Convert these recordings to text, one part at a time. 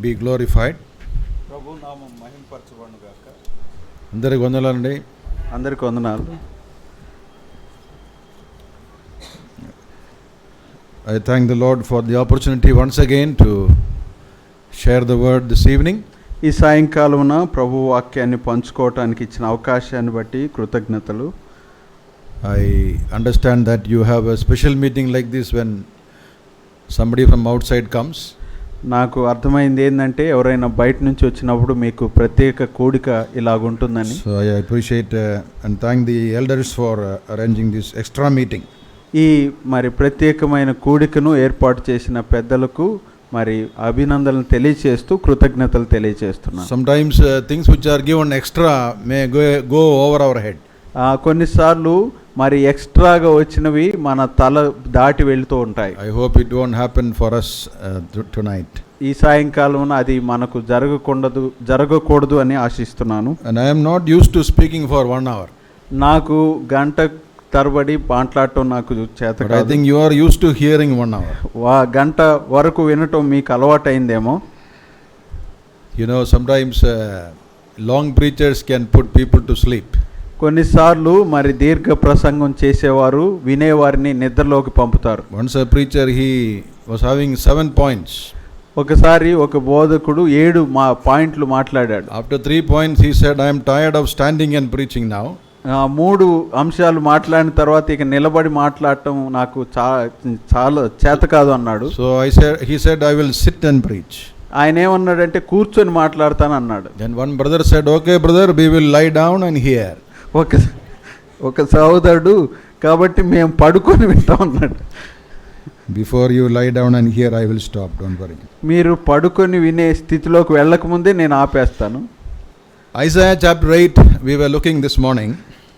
be glorified. ప్రభు నామం మహింపరచబడును గాక. అందరికి వందనాలండి. అందరికి వందనాలు. I thank the Lord for the opportunity once again to share the word this evening. ఈ సాయంకాలమున ప్రభు వాక్యాన్ని పంచుకోవటానికి ఇచ్చిన అవకాశాన్ని బట్టి కృతజ్ఞతలు. I understand that you have a special meeting like this when somebody from outside comes. నాకు అర్థమైంది ఏంటంటే ఎవరైనా బయట నుంచి వచ్చినప్పుడు మీకు ప్రత్యేక కూడిక ఇలాగుంటుందని. So I appreciate and thank the elders for arranging this extra meeting. ఈ మరి ప్రత్యేకమైన కూడికను ఏర్పాటు చేసిన పెద్దలకు మరి అభినందనలు తెలియజేస్తూ కృతజ్ఞతలు తెలియజేస్తున్నాను. Sometimes things which are given extra may go over our head. కొన్నిసార్లు మరి ఎక్స్ట్రాగా వచ్చినవి మన తల దాటి వెళ్తూ ఉంటాయి. I hope it won't happen for us tonight. ఈ సాయంకాలం అది మనకు జరగకూడదు అని ఆశిస్తున్నాను. And I am not used to speaking for 1 hour. నాకు గంట తరబడి మాట్లాడటం నాకు చేత కాదు. I think you are used to hearing 1 hour. గంట వరకు వినటం మీకు అలవాటైందేమో. You know, sometimes long preachers can put people to sleep. కొన్నిసార్లు మరి దీర్ఘ ప్రసంగం చేసేవారు వినేవారిని నిద్రలోకి పంపుతారు. Once a preacher, he was having 7 points. ఒకసారి ఒక బోధకుడు 7 పాయింట్లు మాట్లాడాడు. After 3 points he said, I am tired of standing and preaching now. 3 అంశాలు మాట్లాడిన తర్వాత ఇక నిలబడి మాట్లాడటం నాకు చాలా చేత కాదు అన్నాడు. So he said I will sit and preach. ఆయన ఏమన్నాడంటే కూర్చొని మాట్లాడతాను అన్నాడు. Then one brother said, okay brother, we will lie down and hear. ఒక సహోదరుడు కాబట్టి మేము పడుకొని వింటాం అన్నాడు. Before you lie down and hear, I will stop, don't worry. మీరు పడుకొని వినే స్థితిలోకి వెళ్ళకముందే నేను ఆపేస్తాను. Isaiah chapter 8 we were looking this morning.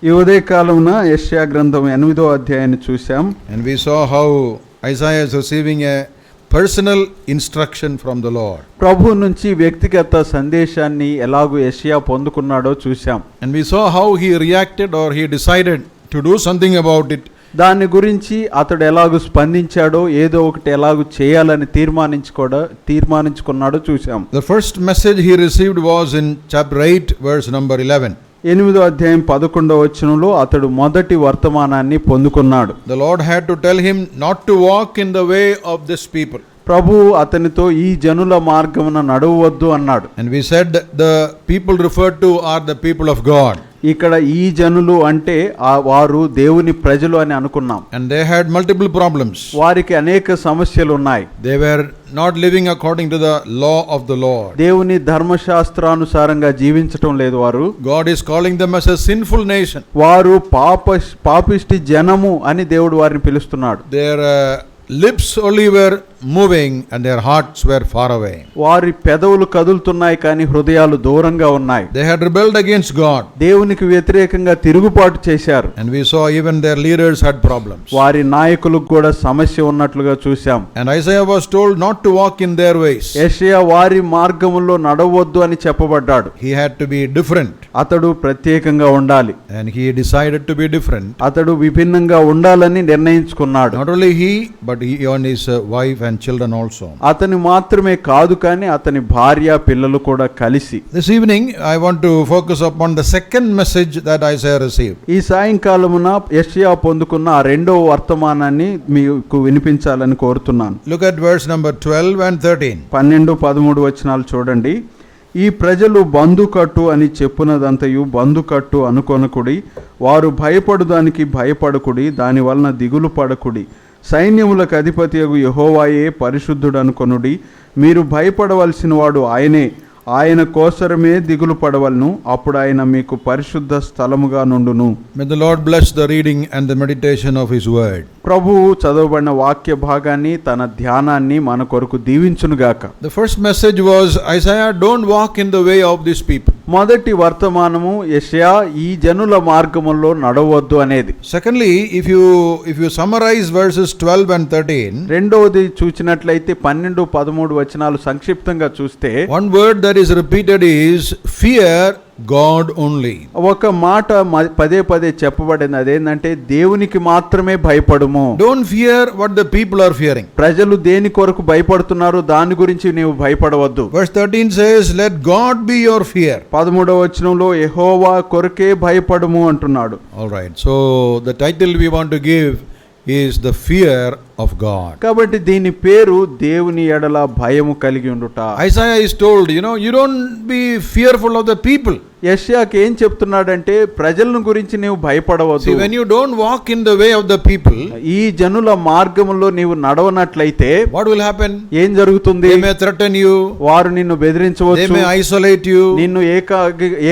ఈ ఉదయకాలమున యెషయా గ్రంథం 8వ అధ్యాయాన్ని చూసాం. And we saw how Isaiah is receiving a personal instruction from the Lord. ప్రభు నుంచి వ్యక్తిగత సందేశాన్ని ఎలాగూ యెషయా పొందుకున్నాడో చూసాం. And we saw how he reacted or he decided to do something about it. దాని గురించి అతడు ఎలాగూ స్పందించాడో ఏదో ఒకటి ఎలాగూ చేయాలని తీర్మానించుకున్నాడో చూసాం. The first message he received was in chapter 8 verse number 11. 8వ అధ్యాయం 11వ వచనంలో అతడు మొదటి వర్తమానాన్ని పొందుకున్నాడు. The Lord had to tell him not to walk in the way of this people. ప్రభువు అతనితో ఈ జనుల మార్గమున నడవవద్దు అన్నాడు. And we said the people referred to are the people of God. ఇక్కడ ఈ జనులు అంటే వారు దేవుని ప్రజలు అని అనుకున్నాం. And they had multiple problems. వారికి అనేక సమస్యలు ఉన్నాయి. They were not living according to the law of the Lord. దేవుని ధర్మశాస్త్రానుసారంగా జీవించటం లేదు వారు. God is calling them as a sinful nation. వారు పాపిష్టి జనము అని దేవుడు వారిని పిలుస్తున్నాడు. Their lips only were moving and their hearts were far away. వారి పెదవులు కదులుతున్నాయి కానీ హృదయాలు దూరంగా ఉన్నాయి. They had rebelled against God. దేవునికి వ్యతిరేకంగా తిరుగుబాటు చేశారు. And we saw even their leaders had problems. వారి నాయకులకు కూడా సమస్య ఉన్నట్లుగా చూశాం. And Isaiah was told not to walk in their ways. యెషయా వారి మార్గములో నడవొద్దు అని చెప్పబడ్డాడు. He had to be different. అతడు ప్రత్యేకంగా ఉండాలి. And he decided to be different. అతడు విభిన్నంగా ఉండాలని నిర్ణయించుకున్నాడు. Not only he, but he and his wife and children also. అతని మాత్రమే కాదు కానీ అతని భార్య పిల్లలు కూడా కలిసి. This evening I want to focus upon the second message that Isaiah received. ఈ సాయంకాలమున యెషయా పొందుకున్న ఆ రెండవ వర్తమానాన్ని మీకు వినిపించాలని కోరుతున్నాను. Look at verse number 12 and 13. 12-13 వచనాలు చూడండి. ఈ ప్రజలు బందుకట్టు అని చెప్పునదంతయు బందుకట్టు అనుకొనకుడి, వారు భయపడుదానికి భయపడకుడి, దాని వలన దిగులు పడకుడి. సైన్యములకు అధిపతియగు యెహోవాయే పరిశుద్ధుడు అనుకొనుడి, మీరు భయపడవలసిన వాడు ఆయనే, ఆయన కోసరమే దిగులు పడవలను, అప్పుడు ఆయన మీకు పరిశుద్ధ స్థలముగా నుండును. May the Lord bless the reading and the meditation of his word. ప్రభువు చదవబడిన వాక్య భాగాన్ని తన ధ్యానాన్ని మన కొరకు దీవించునుగాక. The first message was, Isaiah, don't walk in the way of these people. మొదటి వర్తమానము యెషయా ఈ జనుల మార్గములో నడవద్దు అనేది. Secondly, if you summarize verses 12 and 13, రెండవది చూచినట్లయితే 12-13 వచనాలు సంక్షిప్తంగా చూస్తే one word that is repeated is fear God only. ఒక మాట పదే పదే చెప్పబడింది, అదేంటంటే దేవునికి మాత్రమే భయపడుము. Don't fear what the people are fearing. ప్రజలు దేని కొరకు భయపడుతున్నారు దాని గురించి నీవు భయపడవద్దు. Verse 13 says, let God be your fear. 13వ వచనంలో యెహోవా కొరకే భయపడుము అంటున్నాడు. All right, so the title we want to give is the fear of God. కాబట్టి దీని పేరు దేవుని ఎడల భయము కలిగి ఉండుట. Isaiah is told, you don't be fearful of the people. యెషయాకి ఏం చెప్తున్నాడంటే ప్రజలను గురించి నీవు భయపడవద్దు. See, when you don't walk in the way of the people, ఈ జనుల మార్గములో నీవు నడవనట్లయితే what will happen? ఏం జరుగుతుంది? They may threaten you. వారు నిన్ను బెదిరించవచ్చు. They may isolate you. నిన్ను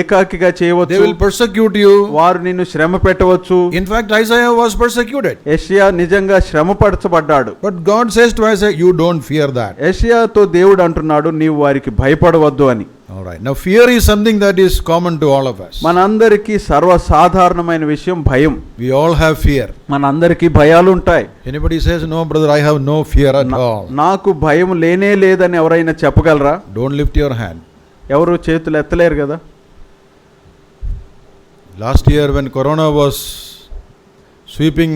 ఏకాకిగా చేయవచ్చు. They will persecute you. వారు నిన్ను శ్రమ పెట్టవచ్చు. In fact, Isaiah was persecuted. యెషయా నిజంగా శ్రమ పడచబడ్డాడు. But God says to Isaiah, you don't fear that. యెషయాతో దేవుడు అంటున్నాడు, నీవు వారికి భయపడవద్దు అని. All right. Now fear is something that is common to all of us. మనందరికీ సర్వసాధారణమైన విషయం భయం. We all have fear. మనందరికీ భయాలు ఉంటాయి. Anybody says, no brother, I have no fear at all. నాకు భయం లేనే లేదని ఎవరైనా చెప్పగలరా? Don't lift your hand. ఎవరు చేతులు ఎత్తలేరు కదా. Last year when corona was sweeping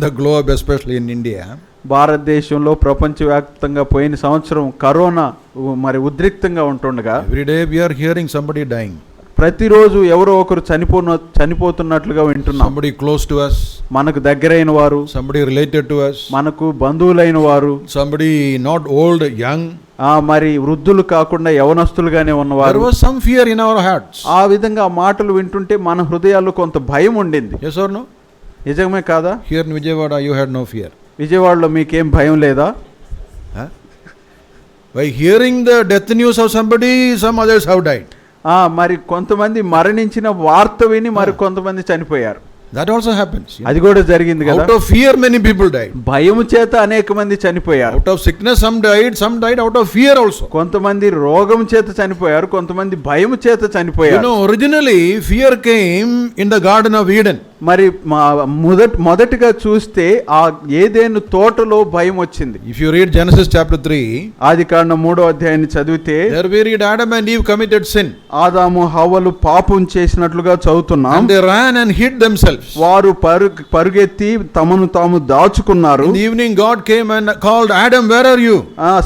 the globe, especially in India, భారతదేశంలో ప్రపంచవ్యాప్తంగా పోయిన సంవత్సరం కరోనా మరి ఉద్రిక్తంగా ఉంటుండగా every day we are hearing somebody dying. ప్రతిరోజు ఎవరో ఒకరు చనిపోతున్నట్లుగా వింటున్నాం. Somebody close to us, మనకు దగ్గరైన వారు, somebody related to us, మనకు బంధువులైన వారు, somebody not old, young. మరి వృద్ధులు కాకుండా యవనస్తులుగానే ఉన్నవారు. There was some fear in our hearts. ఆ విధంగా మాటలు వింటుంటే మన హృదయాల్లో కొంత భయం ఉండింది. Yes or no? నిజమే కాదా? Here in Vijayawada you had no fear. విజయవాడలో మీకేం భయం లేదా? By hearing the death news of somebody, some others have died. మరి కొంతమంది మరణించిన వార్త విని మరి కొంతమంది చనిపోయారు. That also happens. అది కూడా జరిగింది కదా. Out of fear many people died. భయము చేత అనేక మంది చనిపోయారు. Out of sickness some died out of fear also. కొంతమంది రోగం చేత చనిపోయారు, కొంతమంది భయము చేత చనిపోయారు. Originally fear came in the Garden of Eden. మరి మొదటిగా చూస్తే ఆ ఏదెను తోటలో భయం వచ్చింది. If you read Genesis chapter 3, ఆదికాండం 3వ అధ్యాయాన్ని చదివితే there we read Adam and Eve committed sin. ఆదాము హవ్వలు పాపం చేసినట్లుగా చదువుతున్నాం. And they ran and hid themselves. వారు పరుగెత్తి తమను తాము దాచుకున్నారు. In the evening God came and called Adam, where are you?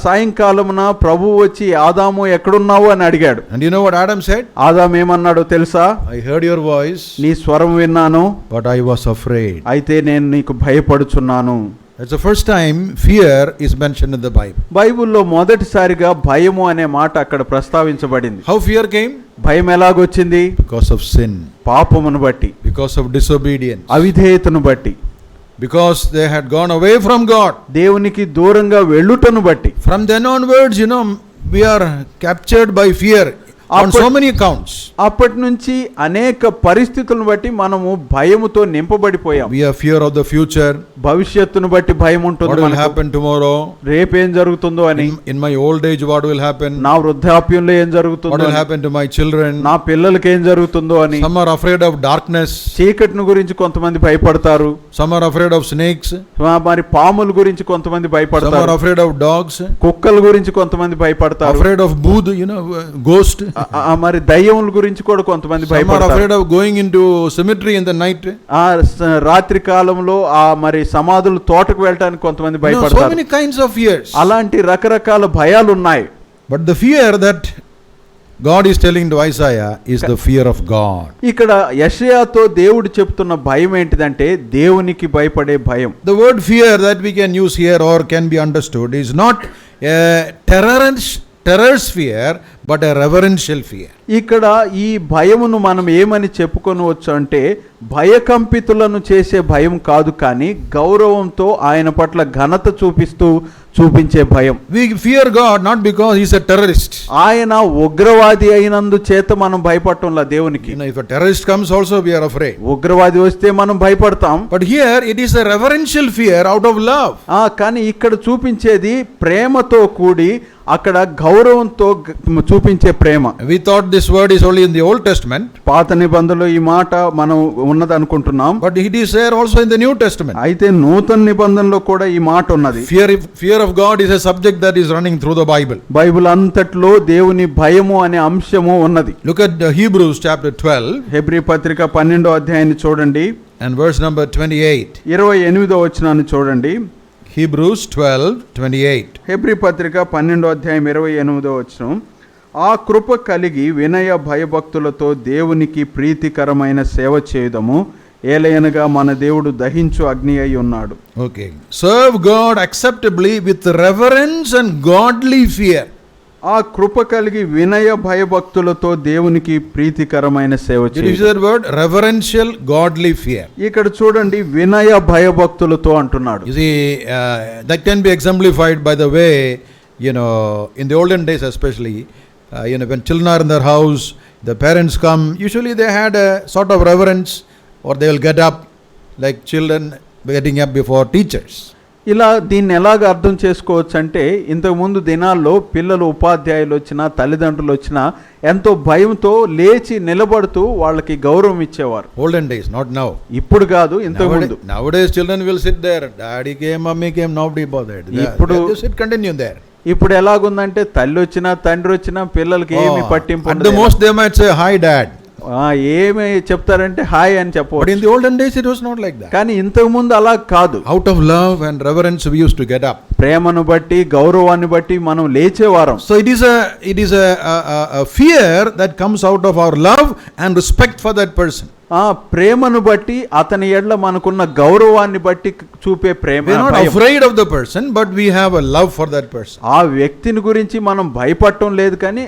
సాయంకాలమున ప్రభువు వచ్చి ఆదాము ఎక్కడున్నావు అని అడిగాడు. And you know what Adam said? ఆదాము ఏమన్నాడో తెలుసా? I heard your voice, నీ స్వరం విన్నాను, but I was afraid. అయితే నేను నీకు భయపడుచున్నాను. That's the first time fear is mentioned in the Bible. బైబిల్లో మొదటిసారిగా భయము అనే మాట అక్కడ ప్రస్తావించబడింది. How fear came? భయం ఎలాగొచ్చింది? Because of sin. పాపమును బట్టి, because of disobedience, అవిధేయతను బట్టి, because they had gone away from God, దేవునికి దూరంగా వెళ్ళుటను బట్టి. From then onwards, we are captured by fear on so many accounts. అప్పటి నుంచి అనేక పరిస్థితులను బట్టి మనము భయముతో నింపబడిపోయాం. We have fear of the future. భవిష్యత్తును బట్టి భయం ఉంటుంది. What will happen tomorrow? రేపేం జరుగుతుందో అని. In my old age what will happen? నా వృద్ధాప్యంలో ఏం జరుగుతుందో. What will happen to my children? నా పిల్లలకి ఏం జరుగుతుందో అని. Some are afraid of darkness. చీకటిని గురించి కొంతమంది భయపడతారు. Some are afraid of snakes. మరి పాముల గురించి కొంతమంది భయపడతారు. Some are afraid of dogs. కుక్కల గురించి కొంతమంది భయపడతారు. Afraid of booth, ghost. మరి దయ్యముల గురించి కూడా కొంతమంది భయపడతారు. Some are afraid of going into cemetery in the night. రాత్రి కాలంలో మరి సమాధుల తోటకు వెళ్ళడానికి కొంతమంది భయపడతారు. So many kinds of fears. అలాంటి రకరకాల భయాలు ఉన్నాయి. But the fear that God is telling to Isaiah is the fear of God. ఇక్కడ యెషయాతో దేవుడు చెప్తున్న భయం ఏంటిదంటే దేవునికి భయపడే భయం. The word fear that we can use here or can be understood is not a terror's fear but a reverential fear. ఇక్కడ ఈ భయమును మనం ఏమని చెప్పుకొనవచ్చు అంటే భయకంపితులను చేసే భయం కాదు, కానీ గౌరవంతో ఆయన పట్ల ఘనత చూపించే భయం. We fear God not because he is a terrorist. ఆయన ఉగ్రవాది అయినందు చేత మనం భయపడటంలా దేవునికి. If a terrorist comes also we are afraid. ఉగ్రవాది వస్తే మనం భయపడతాం. But here it is a reverential fear out of love. కానీ ఇక్కడ చూపించేది ప్రేమతో కూడి అక్కడ గౌరవంతో చూపించే ప్రేమ. We thought this word is only in the Old Testament. పాత నిబంధనలో ఈ మాట మనం ఉన్నది అనుకుంటున్నాం. But it is there also in the New Testament. అయితే నూతన నిబంధనలో కూడా ఈ మాట ఉన్నది. Fear of God is a subject that is running through the Bible. Bible అంతట్లో దేవుని భయము అనే అంశము ఉన్నది. Look at Hebrews chapter 12. Hebrew పత్రిక 12వ అధ్యాయాన్ని చూడండి. And verse number 28. 28వ వచనాన్ని చూడండి. Hebrews 12:28. హెబ్రీ పత్రిక 12వ అధ్యాయం 28వ వచనం. ఆ కృప కలిగి వినయ భయభక్తులతో దేవునికి ప్రీతికరమైన సేవ చేయుదము, ఏలయనగా మన దేవుడు దహించు అగ్ని అయి ఉన్నాడు. Okay. Serve God acceptably with reverence and godly fear. ఆ కృప కలిగి వినయ భయభక్తులతో దేవునికి ప్రీతికరమైన సేవ చేయుట. Did you see that word? Reverential godly fear. ఇక్కడ చూడండి, వినయ భయభక్తులతో అంటున్నాడు. You see, that can be exemplified by the way, in the olden days especially, when children are in their house, the parents come, usually they had a sort of reverence, or they will get up like children getting up before teachers. ఇలా దీన్ని ఎలాగ అర్థం చేసుకోవచ్చు అంటే, ఇంతకుముందు దినాల్లో పిల్లలు ఉపాధ్యాయులు వచ్చినా తల్లిదండ్రులు వచ్చినా ఎంతో భయంతో లేచి నిలబడుతూ వాళ్ళకి గౌరవం ఇచ్చేవారు. Olden days, not now. ఇప్పుడు కాదు, ఇంతకుముందు. Nowadays children will sit there, daddy came, mummy came, nobody bothered. ఇప్పుడు they sit continue there. ఇప్పుడు ఎలాగుందంటే, తల్లి వచ్చినా తండ్రి వచ్చినా పిల్లలకి ఏమి పట్టింపు. At the most they might say hi dad. ఏమి చెప్తారంటే హాయ్ అని చెప్పవచ్చు. But in the olden days it was not like that. కానీ ఇంతకు ముందు అలా కాదు. Out of love and reverence we used to get up. ప్రేమను బట్టి గౌరవాన్ని బట్టి మనం లేచేవారం. So it is a fear that comes out of our love and respect for that person. ఆ ప్రేమను బట్టి, అతని ఎడల మనకున్న గౌరవాన్ని బట్టి చూపే ప్రేమ. We are not afraid of the person, but we have a love for that person. ఆ వ్యక్తిని గురించి మనం భయపడటం లేదు, కానీ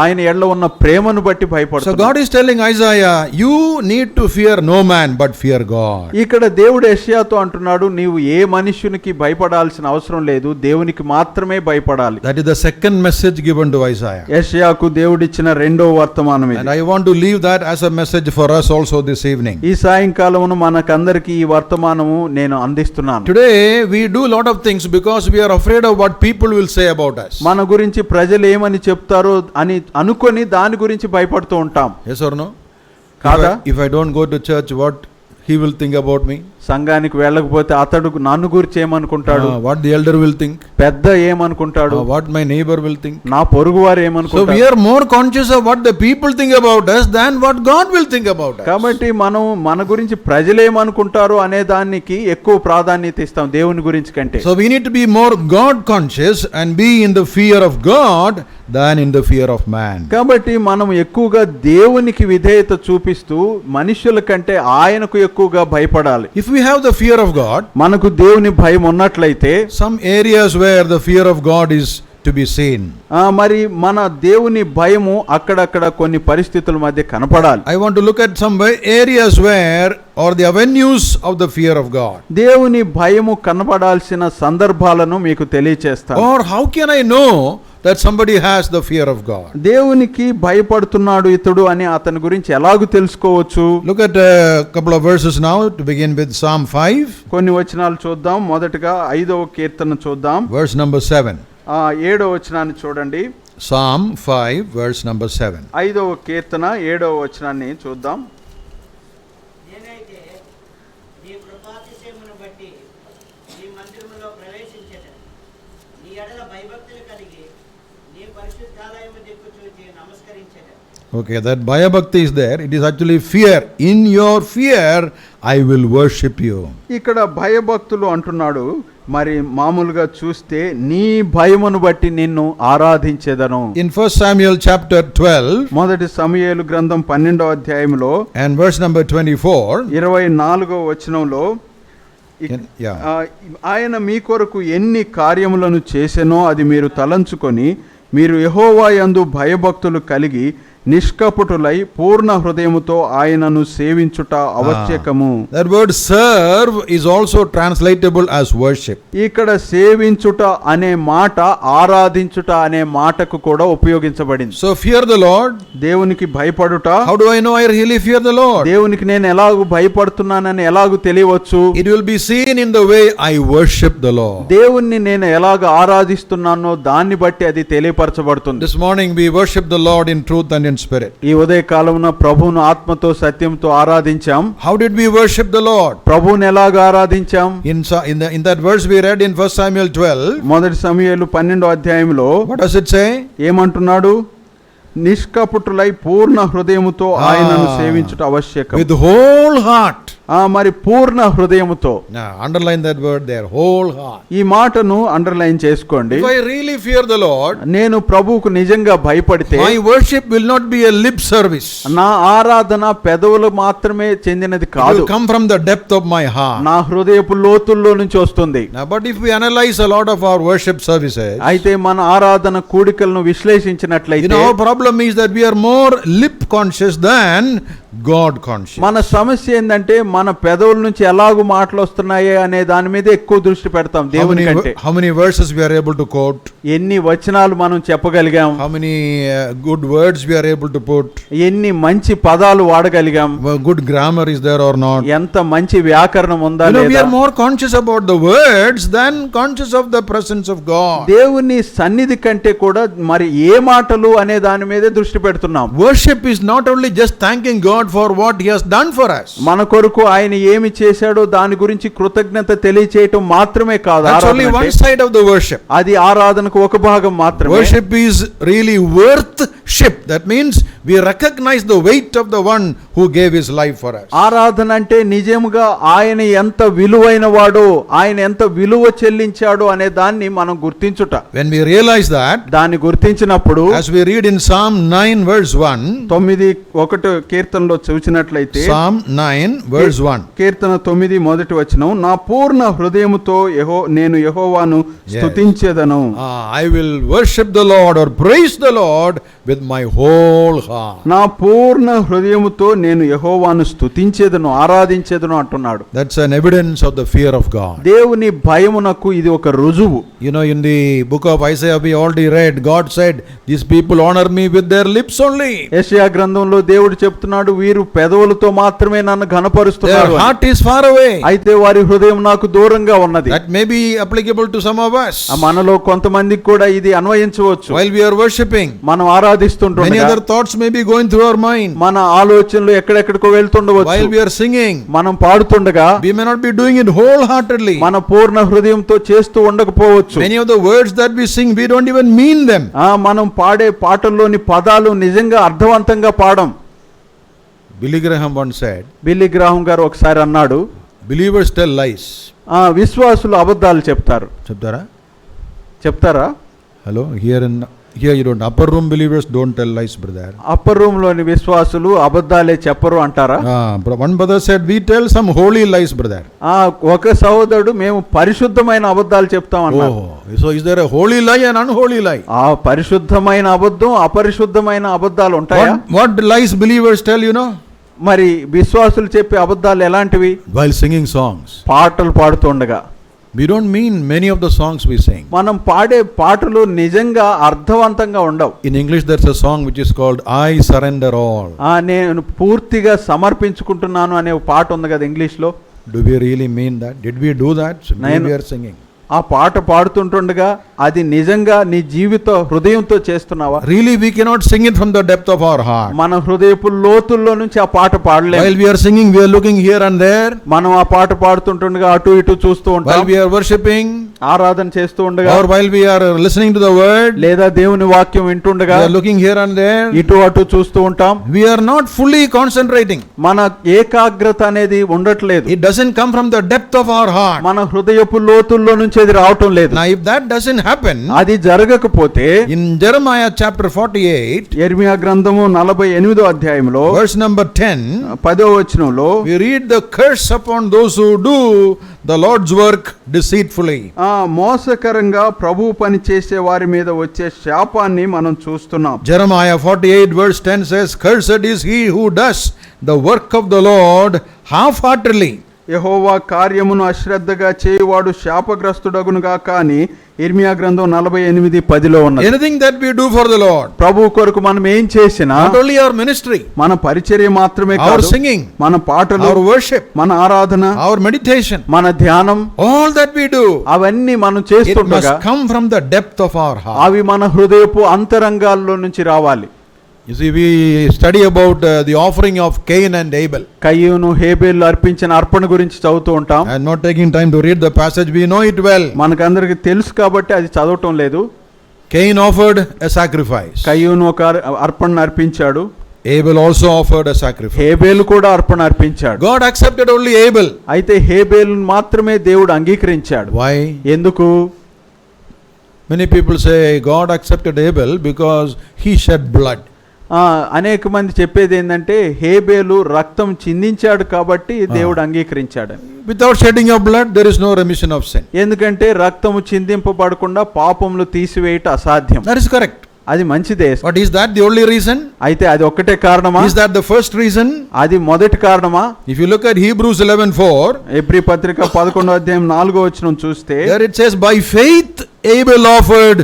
ఆయన ఎడల ఉన్న ప్రేమను బట్టి భయపడతాం. So God is telling Isaiah, you need to fear no man but fear God. ఇక్కడ దేవుడు యెషయాతో అంటున్నాడు, నీవు ఏ మనుష్యునికి భయపడాల్సిన అవసరం లేదు, దేవునికి మాత్రమే భయపడాలి. That is the second message given to Isaiah. యెషయాకు దేవుడిచ్చిన రెండో వర్తమానం ఇది. And I want to leave that as a message for us also this evening. ఈ సాయంకాలమున మనకందరికి ఈ వర్తమానము నేను అందిస్తున్నాను. Today we do lot of things because we are afraid of what people will say about us. మన గురించి ప్రజలు ఏమని చెప్తారో అని అనుకొని దాని గురించి భయపడుతూ ఉంటాం. Yes or no? కాదా? If I don't go to church, what he will think about me? సంఘానికి వెళ్ళకపోతే అతడు నన్ను గురించి ఏమనుకుంటాడు? What the elder will think? పెద్ద ఏమనుకుంటాడు? What my neighbor will think? నా పొరుగువారు ఏమనుకుంటారు? So we are more conscious of what the people think about us than what God will think about us. కాబట్టి మనం మన గురించి ప్రజలు ఏమనుకుంటారు అనే దానికి ఎక్కువ ప్రాధాన్యత ఇస్తాం దేవుని గురించి కంటే. So we need to be more God conscious and be in the fear of God than in the fear of man. కాబట్టి మనం ఎక్కువగా దేవునికి విధేయత చూపిస్తూ మనుషుల కంటే ఆయనకు ఎక్కువగా భయపడాలి. If we have the fear of God, మనకు దేవుని భయం ఉన్నట్లయితే, some areas where the fear of God is to be seen. మరి మన దేవుని భయము అక్కడక్కడ కొన్ని పరిస్థితుల మధ్య కనపడాలి. I want to look at some areas where or the avenues of the fear of God. దేవుని భయము కనపడాల్సిన సందర్భాలను మీకు తెలియచేస్తాను. Or how can I know that somebody has the fear of God? దేవునికి భయపడుతున్నాడు ఇతడు అని అతని గురించి ఎలాగూ తెలుసుకోవచ్చు? Look at a couple of verses now to begin with. Psalm 5. కొన్ని వచనాలు చూద్దాం. మొదటగా 5వ కీర్తన చూద్దాం. Verse number 7. 7వ వచనాన్ని చూడండి. Psalm 5 verse number 7. 5వ కీర్తన 7వ వచనాన్ని చూద్దాం. Okay, that Bhayabhakti is there. It is actually fear. In your fear, I will worship you. ఇక్కడ భయభక్తులు అంటున్నాడు. మరి మామూలుగా చూస్తే నీ భయమును బట్టి నిన్ను ఆరాధించేదను. In 1 Samuel chapter 12, మొదటి సమూయేలు గ్రంథం 12వ అధ్యాయంలో and verse number 24, 24వ వచనంలో, ఆయన మీ కొరకు ఎన్ని కార్యములను చేసెనో అది మీరు తలంచుకొని మీరు యెహోవా యందు భయభక్తులు కలిగి నిష్కపటులై పూర్ణ హృదయముతో ఆయనను సేవించుట ఆవశ్యకము. That word serve is also translatable as worship. ఇక్కడ సేవించుట అనే మాట ఆరాధించుట అనే మాటకు కూడా ఉపయోగించబడింది. So fear the Lord. దేవునికి భయపడుట. How do I know I really fear the Lord? దేవునికి నేను ఎలాగూ భయపడుతున్నానని ఎలాగూ తెలియవచ్చు? It will be seen in the way I worship the Lord. దేవుణ్ణి నేను ఎలాగ ఆరాధిస్తున్నానో దాన్ని బట్టి అది తెలియపరచబడుతుంది. This morning we worship the Lord in truth and in spirit. ఈ ఉదయ కాలమున ప్రభువును ఆత్మతో సత్యంతో ఆరాధించాం. How did we worship the Lord? ప్రభువును ఎలాగ ఆరాధించాం? In that verse we read in 1 Samuel 12. మొదటి సమూయేలు 12వ అధ్యాయంలో What does it say? ఏమంటున్నాడు? నిష్కపటులై పూర్ణ హృదయముతో ఆయనను సేవించుట ఆవశ్యకం. With whole heart. మరి పూర్ణ హృదయముతో. Underline that word there, whole heart. ఈ మాటను అండర్లైన్ చేసుకోండి. If I really fear the Lord, నేను ప్రభువుకు నిజంగా భయపడితే my worship will not be a lip service. నా ఆరాధన పెదవులు మాత్రమే చెందినది It కాదు. will come from the depth of my heart. నా హృదయపు లోతుల్లో నుంచి వస్తుంది. Now, but if we analyze a lot of our worship services, అయితే మన ఆరాధన కూడికలను విశ్లేషించినట్లయితే our problem is that we are more lip conscious than God conscious. మన సమస్య ఏంటంటే మన పెదవుల నుంచి ఎలాగూ మాటలు వస్తున్నాయి అనే దాని మీద ఎక్కువ దృష్టి పెడతాం దేవుని కంటే. How many verses we are able to quote? ఎన్ని వచనాలు మనం చెప్పగలిగాం? How many good words we are able to put? ఎన్ని మంచి పదాలు వాడగలిగాం? Good grammar is there or not? ఎంత మంచి వ్యాకరణం ఉందా We లేదా? are more conscious about the words than conscious of the presence of God. దేవుని సన్నిధి కంటే కూడా మరి ఏ మాటలు అనే దాని మీదే దృష్టి పెడుతున్నాం. Worship is not only just thanking God for what he has done for us. మన కొరకు ఆయన ఏమి చేశాడో దాని గురించి కృతజ్ఞత తెలియచేయటం మాత్రమే కాదు. That's only one side of the worship. అది ఆరాధనకు ఒక భాగం మాత్రమే. Worship is really worthship. That means we recognize the weight of the one who gave his life for us. ఆరాధన అంటే నిజముగా ఆయన ఎంత విలువైన వాడో, ఆయన ఎంత విలువ చెల్లించాడో అనే దాన్ని మనం గుర్తించుట. When we realize that, దాన్ని గుర్తించినప్పుడు as we read in Psalm 9 verse 1, 9:1 కీర్తనలో చూసినట్లయితే Psalm 9 verse 1, కీర్తన 9 మొదటి వచనం, నా పూర్ణ హృదయముతో నేను యెహోవాను స్తుతించెదను. I will worship the Lord or praise the Lord with my whole heart. నా పూర్ణ హృదయముతో నేను యెహోవాను స్తుతించెదను, ఆరాధించెదను అంటున్నాడు. That's an evidence of the fear of God. దేవుని భయమునకు ఇది ఒక రుజువు. You know, in the book of Isaiah we already read, God said, these people honor me with their lips only. యెషయా గ్రంథంలో దేవుడు చెప్తున్నాడు, వీరు పెదవులతో మాత్రమే నన్ను ఘనపరుస్తున్నారు. Their heart is far away. అయితే వారి హృదయం నాకు దూరంగా ఉన్నది. That may be applicable to some of us. మనలో కొంతమందికి కూడా ఇది అన్వయించవచ్చు. While we are worshiping, మనం ఆరాధిస్తుంటాం. many other thoughts may be going through our mind. మన ఆలోచనలు ఎక్కడెక్కడికో వెళ్తుండవచ్చు. While we are singing, మనం పాడుతుండగా we may not be doing it wholeheartedly. మన పూర్ణ హృదయంతో చేస్తూ ఉండకపోవచ్చు. Many of the words that we sing, we don't even mean them. మనం పాడే పాటల్లోని పదాలు నిజంగా అర్థవంతంగా పాడం. Billy Graham once said, Billy Graham గారు ఒకసారి అన్నాడు, believers tell lies. విశ్వాసులు అబద్ధాలు చెప్తారు. చెప్తారా? Hello, here you don't. Upper room believers don't tell lies, brother. Upper room లోని విశ్వాసులు అబద్ధాలే చెప్పరు అంటారా? One brother said, we tell some holy lies, brother. ఒక సహోదరుడు మేము పరిశుద్ధమైన అబద్ధాలు చెప్తాం అన్నారు. So is there a holy lie and unholy lie? పరిశుద్ధమైన అబద్ధం, అపరిశుద్ధమైన అబద్ధాలు ఉంటాయా? What lies believers tell, you know? మరి విశ్వాసులు చెప్పే అబద్ధాలు ఎలాంటివి? While singing songs. పాటలు పాడుతుండగా. We don't mean many of the songs we sing. మనం పాడే పాటలు నిజంగా అర్థవంతంగా ఉండవు. In English there's a song which is called I Surrender All. నేను పూర్తిగా సమర్పించుకుంటున్నాను అనే పాట ఉంది కదా ఇంగ్లీష్ లో. Do we really mean that? Did we do that? We are singing. ఆ పాట పాడుతుంటుండగా అది నిజంగా నీ జీవిత హృదయంతో చేస్తున్నావా? Really we cannot sing it from the depth of our heart. మన హృదయపు లోతుల్లో నుంచి ఆ పాట పాడలేము. While we are singing, we are looking here and there. మనం ఆ పాట పాడుతుంటుండగా అటు ఇటు చూస్తూ ఉంటాం. While we are worshiping, ఆరాధన చేస్తూ ఉండగా, or while we are listening to the word, లేదా దేవుని వాక్యం వింటుండగా we are looking here and there. ఇటు అటు చూస్తూ ఉంటాం. We are not fully concentrating. మన ఏకాగ్రత అనేది ఉండట్లేదు. It doesn't come from the depth of our heart. మన హృదయపు లోతుల్లో నుంచి అది రావటం లేదు. Now if that doesn't happen, అది జరగకపోతే in Jeremiah chapter 48, యెర్మీయా గ్రంథము 48వ అధ్యాయంలో verse number 10, 10వ వచనంలో we read the curse upon those who do the Lord's work deceitfully. మోసకరంగా ప్రభు పని చేసే వారి మీద వచ్చే శాపాన్ని మనం చూస్తున్నాం. Jeremiah 48 verse 10 says, "Cursed is he who does the work of the Lord half-heartedly." యెహోవా కార్యమును అశ్రద్ధగా చేయువాడు శాపగ్రస్తుడగునుగా కానీ యెర్మీయా గ్రంథం 48:10లో ఉన్నది. Anything that we do for the Lord, ప్రభు కొరకు మనం ఏం చేసినా, not only our ministry, మన పరిచర్య మాత్రమే our కాదు, singing, మన పాటలు, our worship, మన ఆరాధన, our meditation, మన ధ్యానం, all that we do, అవన్నీ మనం it చేస్తుండగా must come from the depth of our heart. అవి మన హృదయపు అంతరంగాల్లో నుంచి రావాలి. You see, we study about the offering of Cain and Abel. కయ్యూను హేబేలు అర్పించిన అర్పణ గురించి చదువుతూ ఉంటాం. I am not taking time to read the passage, we know it well. మనకందరికి తెలుసు కాబట్టి అది చదవటం లేదు. Cain offered a sacrifice. కయ్యూను ఒక అర్పణ అర్పించాడు. Abel also offered a sacrifice. హేబేలు కూడా అర్పణ అర్పించాడు. God accepted only Abel. అయితే హేబేలును మాత్రమే దేవుడు అంగీకరించాడు. Why? ఎందుకు? Many people say God accepted Abel because he shed blood. అనేక మంది చెప్పేది ఏంటంటే హేబేలు రక్తం చిందించాడు కాబట్టి దేవుడు అంగీకరించాడు. Without shedding of blood there is no remission of sin. ఎందుకంటే రక్తము చిందింపబడకుండా పాపములు తీసివేయట అసాధ్యం. That is correct. అది మంచిదే. But is that the only reason? అయితే అది ఒక్కటే కారణమా? Is that the first reason? అది మొదటి కారణమా? If you look at Hebrews 11:4, Hebrew పత్రిక 11వ అధ్యాయం 4వ వచనం చూస్తే there it says, by faith Abel offered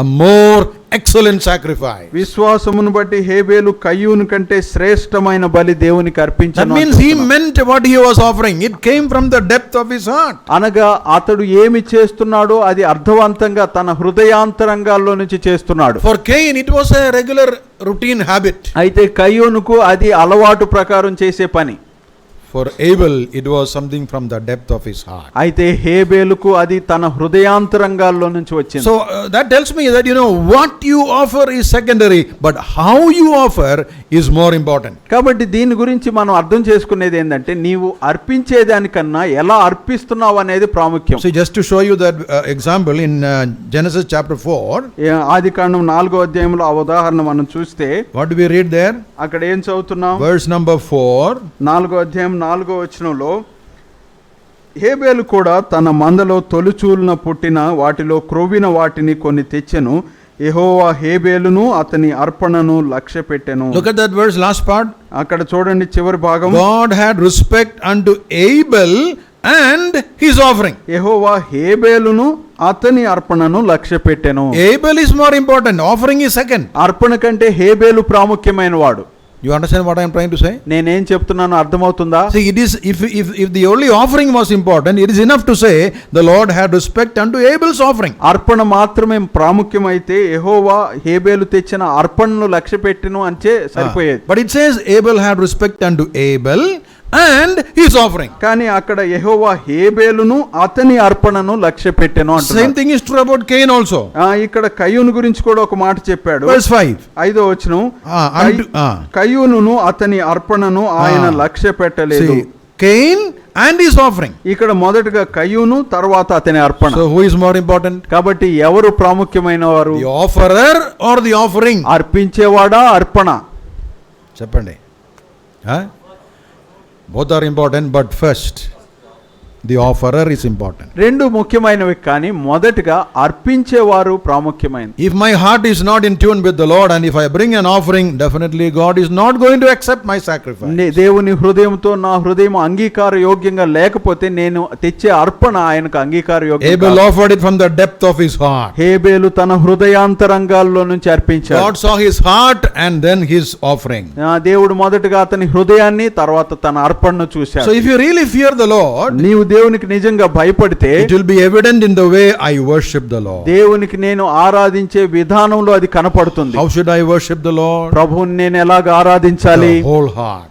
a more excellent sacrifice. విశ్వాసమును బట్టి హేబేలు కయ్యూను కంటే శ్రేష్టమైన బలి దేవునికి అర్పించాడు. That means he meant what he was offering. It came from the depth of his heart. అనగా అతడు ఏమి చేస్తున్నాడో అది అర్థవంతంగా తన హృదయాంతరంగాల్లో నుంచి చేస్తున్నాడు. For Cain it was a regular routine habit. అయితే కయ్యూనుకు అది అలవాటు ప్రకారం చేసే పని. For Abel it was something from the depth of his heart. అయితే హేబేలుకు అది తన హృదయాంతరంగాల్లో నుంచి వచ్చింది. So that tells me that what you offer is secondary, but how you offer is more important. కాబట్టి దీని గురించి మనం అర్థం చేసుకునేది ఏంటంటే నీవు అర్పించేదానికన్నా ఎలా అర్పిస్తున్నావు అనేది ప్రాముఖ్యం. So just to show you that example in Genesis chapter 4, ఆదికాండం 4వ అధ్యాయంలో ఆ ఉదాహరణ మనం చూస్తే what do we read there? అక్కడ ఏం చదువుతున్నాం? Verse number 4, 4వ అధ్యాయం 4వ వచనంలో హేబేలు కూడా తన మందలో తొలిచూలున పుట్టిన వాటిలో క్రొవ్విన వాటిని కొన్ని తెచ్చెను. యెహోవా హేబేలును అతని అర్పణను లక్ష్యపెట్టెను. look at that verse, last part. అక్కడ చూడండి చివరి భాగం. God had respect unto Abel and his offering. యెహోవా హేబేలును అతని అర్పణను లక్ష్యపెట్టెను. Abel is more important, offering is second. అర్పణ కంటే హేబేలు ప్రాముఖ్యమైన వాడు. You understand what I am trying to say? నేనేం చెప్తున్నానో అర్థమవుతుందా? See, it is if the only offering was important, it is enough to say the Lord had respect unto Abel's offering. అర్పణ మాత్రమే ప్రాముఖ్యమైతే యెహోవా హేబేలు తెచ్చిన అర్పణను లక్ష్యపెట్టెను అంటే సరిపోయేది. But it says Abel had respect unto Abel and his offering. కానీ అక్కడ యెహోవా హేబేలును అతని అర్పణను లక్ష్యపెట్టెను అంటున్నాడు. Same thing is true about Cain also. ఇక్కడ కయ్యూను గురించి కూడా ఒక మాట చెప్పాడు. Verse 5. 5వ వచనం, కయ్యూనును అతని అర్పణను ఆయన లక్ష్యపెట్టలేదు. Cain and his offering. ఇక్కడ మొదటగా కయ్యూను, తర్వాత అతని అర్పణ. So who is more important? కాబట్టి ఎవరు ప్రాముఖ్యమైన వారు? The offerer or the offering? అర్పించేవాడా అర్పణ? చెప్పండి. Both are important, but first the offerer is important. రెండు ముఖ్యమైనవి కానీ మొదటగా అర్పించేవారు ప్రాముఖ్యమైనది. If my heart is not in tune with the Lord and if I bring an offering, definitely God is not going to accept my sacrifice. దేవుని హృదయంతో నా హృదయం అంగీకార యోగ్యంగా లేకపోతే నేను తెచ్చే అర్పణ ఆయనకు అంగీకార యోగ్యం. Abel offered it from the depth of his heart. హేబేలు తన హృదయాంతరంగాల్లో నుంచి అర్పించాడు. God saw his heart and then his offering. దేవుడు మొదటగా అతని హృదయాన్ని తర్వాత తన అర్పణను చూశాడు. So if you really fear the Lord, నీవు దేవునికి నిజంగా భయపడితే it will be evident in the way I worship the Lord. దేవునికి నేను ఆరాధించే విధానంలో అది కనపడుతుంది. How should I worship the Lord? ప్రభువుని నేను ఎలాగ ఆరాధించాలి? Whole heart.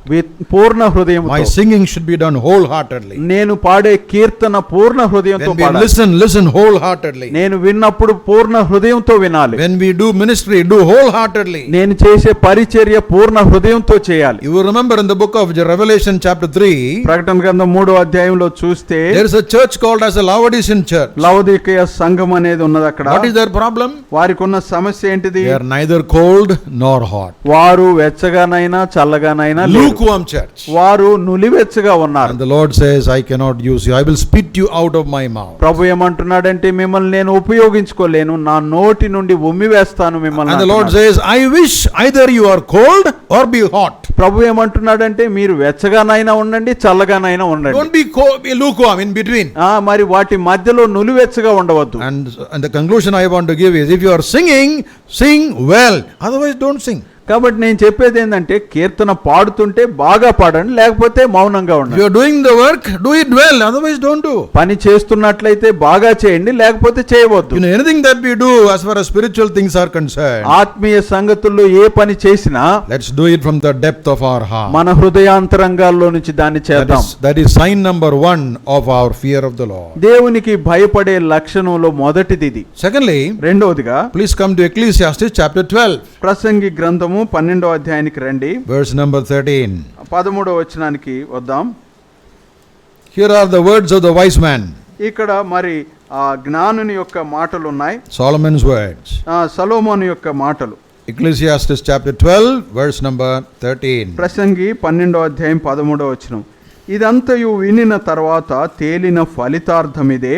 పూర్ణ హృదయంతో. My singing should be done wholeheartedly. నేను పాడే కీర్తన పూర్ణ హృదయంతో పాడాలి. Listen wholeheartedly. నేను విన్నప్పుడు పూర్ణ హృదయంతో వినాలి. When we do ministry, do wholeheartedly. నేను చేసే పరిచర్య పూర్ణ హృదయంతో చేయాలి. You will remember in the book of Revelation chapter 3, ప్రకటన గ్రంథం 3వ అధ్యాయంలో చూస్తే చూస్తే there is a church called as a Laodicean church. Laodicea సంఘం అనేది ఉన్నది అక్కడ. What is their problem? వారికి ఉన్న సమస్య ఏంటిది? They are neither cold nor hot. వారు వెచ్చగానైనా చల్లగానైనా Lukewarm church. వారు నులివెచ్చగా ఉన్నారు. And the Lord says, I cannot use you, I will spit you out of my mouth. ప్రభు ఏమంటున్నాడంటే మిమ్మల్ని నేను ఉపయోగించుకోలేను, నా నోటి నుండి ఉమ్మివేస్తాను మిమ్మల్ని. And the Lord says, I wish either you are cold or be hot. ప్రభు ఏమంటున్నాడంటే మీరు వెచ్చగానైనా ఉండండి, చల్లగానైనా ఉండండి. Don't be lukewarm in between. మరి వాటి మధ్యలో నులివెచ్చగా ఉండవద్దు. And the conclusion I want to give is, if you are singing, sing well, otherwise don't sing. కాబట్టి నేను చెప్పేది ఏంటంటే కీర్తన పాడుతుంటే బాగా పాడండి, లేకపోతే మౌనంగా ఉండండి. You are doing the work, do it well, otherwise don't do. పని చేస్తున్నట్లయితే బాగా చేయండి, లేకపోతే చేయవద్దు. You know, anything that we do as far as spiritual things are concerned, ఆత్మీయ సంగతుల్లో ఏ పని చేసినా let's do it from the depth of our heart. మన హృదయాంతరంగాల్లో నుంచి దాన్ని చేద్దాం. That is sign number 1 of our fear of the Lord. దేవునికి భయపడే లక్షణంలో మొదటిది ఇది. Secondly, రెండవదిగా please come to Ecclesiastes chapter 12. ప్రసంగి గ్రంథము 12వ అధ్యాయానికి రండి. Verse number 13. 13వ వచనానికి వద్దాం. Here are the words of the wise man. ఇక్కడ మరి ఆ జ్ఞానుని యొక్క మాటలు ఉన్నాయి. Solomon's words. సొలొమోను యొక్క మాటలు. Ecclesiastes chapter 12 verse number 13. ప్రసంగి 12వ అధ్యాయం 13వ వచనం. ఇదంతయు వినిన తర్వాత తేలిన ఫలితార్థమిదే,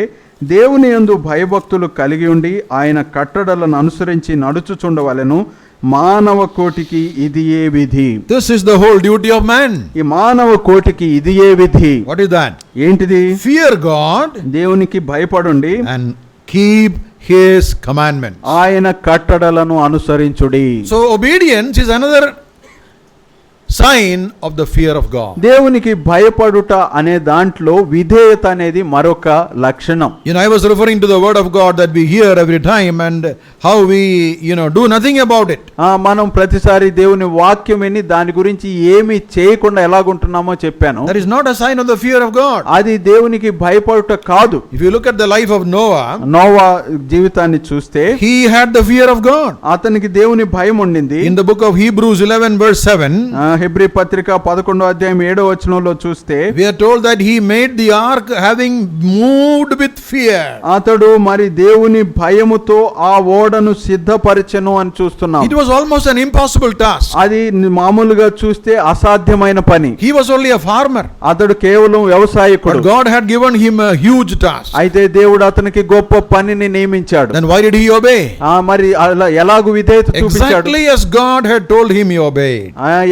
దేవుని యందు భయభక్తులు కలిగి ఉండి ఆయన కట్టడలను అనుసరించి నడుచుచుండవలెను, మానవ కోటికి ఇదియే విధి. This is the whole duty of man. ఈ మానవ కోటికి ఇదియే విధి. What is that? ఏంటిది? Fear God దేవునికి భయపడుండి and keep his commandments. ఆయన కట్టడలను అనుసరించుడి. So obedience is another sign of the fear of God. దేవునికి భయపడుట అనే దాంట్లో విధేయత అనేది మరొక లక్షణం. You know, I was referring to the word of God that we hear every time and how we, do nothing about it. మనం ప్రతిసారి దేవుని వాక్యం విని దాని గురించి ఏమీ చేయకుండా ఎలాగుంటున్నామో చెప్పాను. That is not a sign of the fear of God. అది దేవునికి భయపడుట కాదు. If you look at the life of Noah, Noah జీవితాన్ని చూస్తే he had the fear of God. అతనికి దేవుని భయం ఉండింది. In the book of Hebrews 11 verse 7, Hebrew పత్రిక 11వ అధ్యాయం 7వ వచనంలో చూస్తే we are told that he made the ark having moved with fear. అతడు మరి దేవుని భయముతో ఆ ఓడను సిద్ధపరిచెను అని చూస్తున్నాం. It was almost an impossible task. అది మామూలుగా చూస్తే అసాధ్యమైన పని. He was only a farmer. అతడు కేవలం వ్యవసాయకుడు. But God had given him a huge task. అయితే దేవుడు అతనికి గొప్ప పనిని నియమించాడు. Then why did he obey? మరి ఎలాగు విధేయత చూపించాడు? Exactly as God had told him, he obeyed.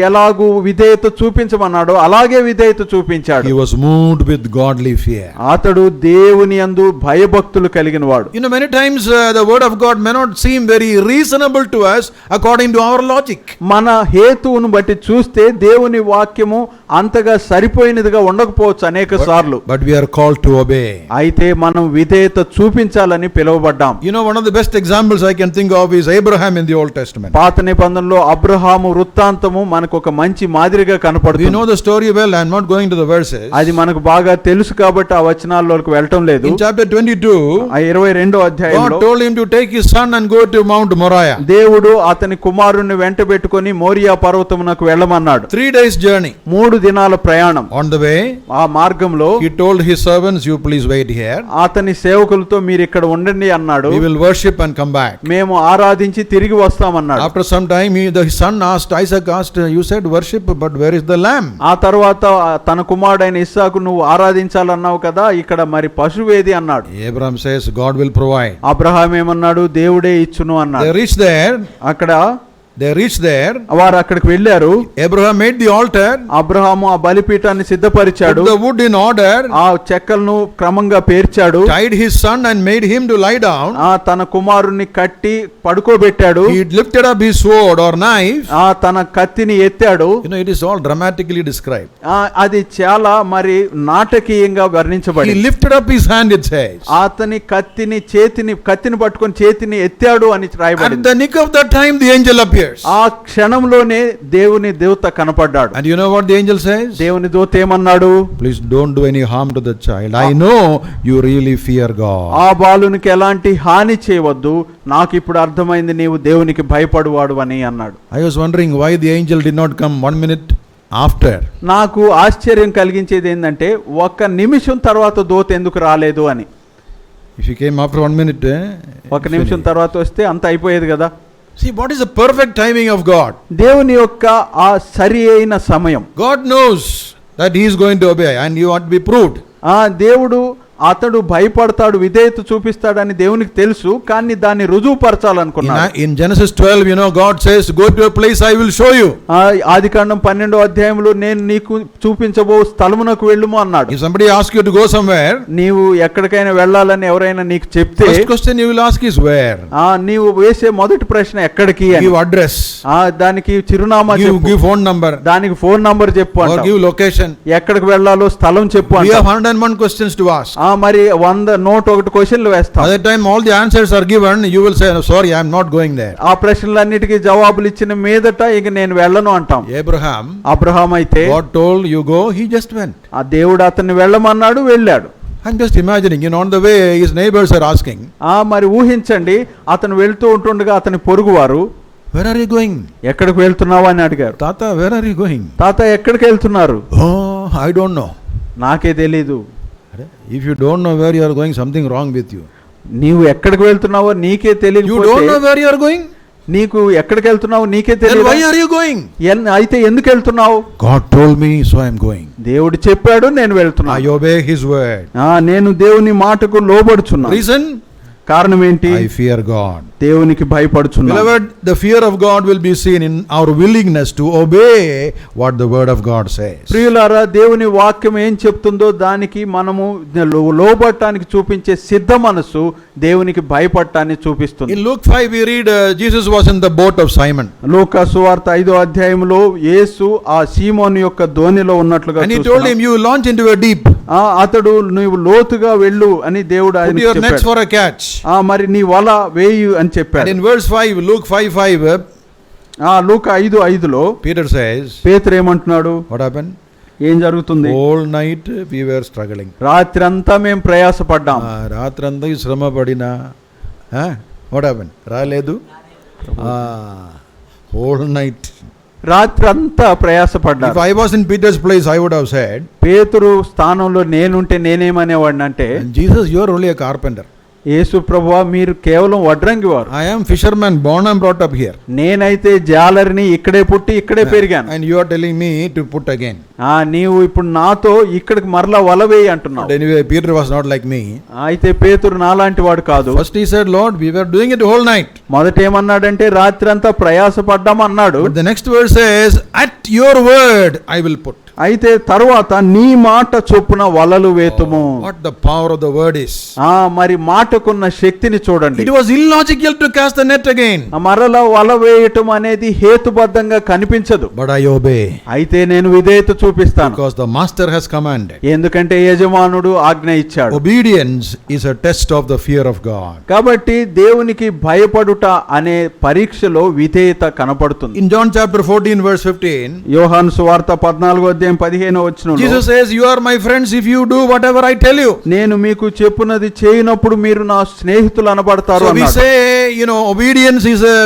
ఎలాగు విధేయత చూపించమన్నాడు అలాగే విధేయత చూపించాడు. He was moved with godly fear. అతడు దేవుని యందు భయభక్తులు కలిగిన వాడు. Many times the word of God may not seem very reasonable to us according to our logic. మన హేతువును బట్టి చూస్తే దేవుని వాక్యము అంతగా సరిపోయినదిగా ఉండకపోవచ్చు అనేక సార్లు. But we are called to obey. అయితే మనం విధేయత చూపించాలని పిలువబడ్డాం. One of the best examples I can think of is Abraham in the Old Testament. పాత నిబంధనలో అబ్రహాము వృత్తాంతము మనకు ఒక మంచి మాదిరిగా కనపడుతుంది. We know the story well. I am not going to the verses. అది మనకు బాగా తెలుసు కాబట్టి ఆ వచనాల్లోకి వెళ్ళటం లేదు. In chapter 22, 22వ అధ్యాయంలో God told him to take his son and go to Mount Moriah. దేవుడు అతని కుమారుణ్ణి వెంటబెట్టుకొని మోరియా పర్వతమునకు వెళ్ళమన్నాడు. 3 days journey. 3 దినాల ప్రయాణం. On the way, ఆ మార్గంలో he told his servants, you please wait here. అతని సేవకులతో మీరు ఇక్కడ ఉండండి అన్నాడు. We will worship and come back. మేము ఆరాధించి తిరిగి వస్తామన్నాడు. After some time, the son asked, Isaac asked, you said worship, but where is the lamb? ఆ తర్వాత తన కుమారుడైన ఇస్సాకు నువ్వు ఆరాధించాలన్నావు కదా, ఇక్కడ మరి పశువేది అన్నాడు. Abraham says, God will provide. Abraham ఏమన్నాడు? దేవుడే ఇచ్చును అన్నాడు. They reached there. They reached there. వారు అక్కడికి వెళ్ళారు. Abraham made the altar. Abraham ఆ బలిపీఠాన్ని సిద్ధపరిచాడు. Put the wood in order. ఆ చెక్కలను క్రమంగా పేర్చాడు. Tied his son and made him to lie down. తన కుమారుణ్ణి కట్టి పడుకోబెట్టాడు. He lifted up his sword or knife. తన కత్తిని ఎత్తాడు. It is all dramatically described. అది చాలా మరి నాటకీయంగా వర్ణించబడింది. He lifted up his hand, it says. అతని కత్తిని పట్టుకొని చేతిని ఎత్తాడు అని రాయబడింది. At the nick of that time the angel appeared. ఆ క్షణంలోనే దేవుని దూత కనపడ్డాడు. And you know what the angel says? దేవుని దూత ఏమన్నాడు? Please don't do any harm to the child. I know you really fear God. ఆ బాలునికి ఎలాంటి హాని చేయవద్దు, నాకు ఇప్పుడు అర్థమైంది నీవు దేవునికి భయపడువాడు అని అన్నాడు. I was wondering why the angel did not come 1 minute, after. నాకు ఆశ్చర్యం కలిగించేది ఏంటంటే ఒక్క నిమిషం తర్వాత దూత ఎందుకు రాలేదు అని. If you came after 1 minute, ఒక నిమిషం తర్వాత వస్తే అంత అయిపోయేది కదా. see, what is the perfect timing of God? దేవుని యొక్క ఆ సరి అయిన సమయం. God knows that he is going to obey and you want to be proved. దేవుడు అతడు భయపడతాడు, విధేయత చూపిస్తాడని దేవునికి తెలుసు, కానీ దాన్ని రుజువుపరచాలనుకున్నాడు. In Genesis 12, God says, go to a place I will show you. ఆదికాండం 12వ అధ్యాయంలో నేను నీకు చూపించబో స్థలమునకు వెళ్ళుము అన్నాడు. If somebody asks you to go somewhere, నీవు ఎక్కడికైనా వెళ్ళాలని ఎవరైనా నీకు చెప్తే first question you will ask is where. నీవు వేసే మొదటి ప్రశ్న ఎక్కడికి అని. Give address. దానికి చిరునామా చెప్పు. Give phone number. దానికి ఫోన్ నంబర్ చెప్పు అంటావు. Or give location. ఎక్కడికి వెళ్ళాలో స్థలం చెప్పు అంటావు. We have 101 questions to ask. మరి 101 క్వశ్చన్లు వేస్తాం. By the time all the answers are given, you will say, sorry, I am not going there. ఆ ప్రశ్నలన్నిటికీ జవాబులు ఇచ్చిన మీదట ఇక నేను వెళ్ళను అంటాం. అబ్రహాం అయితే God told you go, he just went. ఆ దేవుడు అతన్ని వెళ్ళమన్నాడు, వెళ్ళాడు. I'm just imagining, on the way his neighbors are asking. మరి ఊహించండి, అతను వెళ్తూ ఉంటుండగా అతని పొరుగువారు, where are you going? ఎక్కడికి వెళ్తున్నావు అని అడిగారు. Tata, where are you going? తాత ఎక్కడికి వెళ్తున్నారు? Oh, I don't know. నాకే తెలీదు. If you don't know where you are going, something wrong with you. నీవు ఎక్కడికి వెళ్తున్నావో నీకే తెలియదు. You don't know where you are going? నీకు ఎక్కడికి వెళ్తున్నావు నీకే తెలియదు. Then why are you going? అయితే ఎందుకు వెళ్తున్నావు? God told me, so I am going. దేవుడు చెప్పాడు, నేను వెళ్తున్నా. I obey his word. నేను దేవుని మాటకు లోబడుచున్నా. Reason? కారణం ఏంటి? I fear God. దేవునికి భయపడుచున్నా. Beloved, the fear of God will be seen in our willingness to obey what the word of God says. ప్రియులారా, దేవుని వాక్యం ఏం చెప్తుందో దానికి మనము లోబడటానికి చూపించే సిద్ధ మనసు దేవునికి భయపడటాన్ని చూపిస్తుంది. In Luke 5 we read Jesus was in the boat of Simon. లూకా సువార్త 5వ అధ్యాయంలో యేసు ఆ సీమోను యొక్క దోణిలో ఉన్నట్లుగా and he told him, you launch into a deep. అతడు నీవు లోతుగా వెళ్ళు అని దేవుడు ఆయనకు చెప్పాడు. Put your nets for a catch. మరి నీ వల వేయు అని చెప్పాడు. And in verse 5, Luke 5:5, Luka 5:5లో Peter says, పేతురు ఏమంటున్నాడు? what happened? ఏం జరుగుతుంది? All night we were struggling. రాత్రంతా మేము ప్రయాసపడ్డాం. రాత్రంతా శ్రమ పడినా what happened? రాలేదు. All night. రాత్రంతా ప్రయాసపడ్డా. If I was in Peter's place, I would have said, పేతురు స్థానంలో నేనుంటే నేనేమనేవాడిని అంటే, Jesus, you are only a carpenter. యేసు ప్రభువా, మీరు కేవలం వడ్రంగి వారు. I am fisherman, born and brought up here. నేనైతే జాలరిని, ఇక్కడే పుట్టి ఇక్కడే పెరిగాను. And you are telling me to put again. నీవు ఇప్పుడు నాతో ఇక్కడికి మరలా వల వేయి అంటున్నావు. Anyway, Peter was not like me. అయితే పేతురు నాలాంటి వాడు కాదు. First he said, Lord, we were doing it whole night. మొదట ఏమన్నాడంటే రాత్రంతా ప్రయాసపడ్డాం అన్నాడు. But the next verse says, at your word I will put. అయితే తరువాత నీ మాట చొప్పున వలలు వేతుము. What the power of the word is. మరి మాటకున్న శక్తిని చూడండి. It was illogical to cast the net again. మరలా వల వేయటం అనేది హేతుబద్ధంగా కనిపించదు. But I obey. అయితే నేను విధేయత చూపిస్తాను. Because the master has commanded. ఎందుకంటే యజమానుడు ఆజ్ఞ ఇచ్చాడు. Obedience is a test of the fear of God. కాబట్టి దేవునికి భయపడుట అనే పరీక్షలో విధేయత కనపడుతుంది. In John chapter 14 verse 15, యోహాను సువార్త 14వ అధ్యాయం 15వ వచనంలో Jesus says, you are my friends if you do whatever I tell you. నేను మీకు చెప్పునది చేయనప్పుడు మీరు నా స్నేహితులు అనబడతారు అన్నాడు. So we say, obedience is a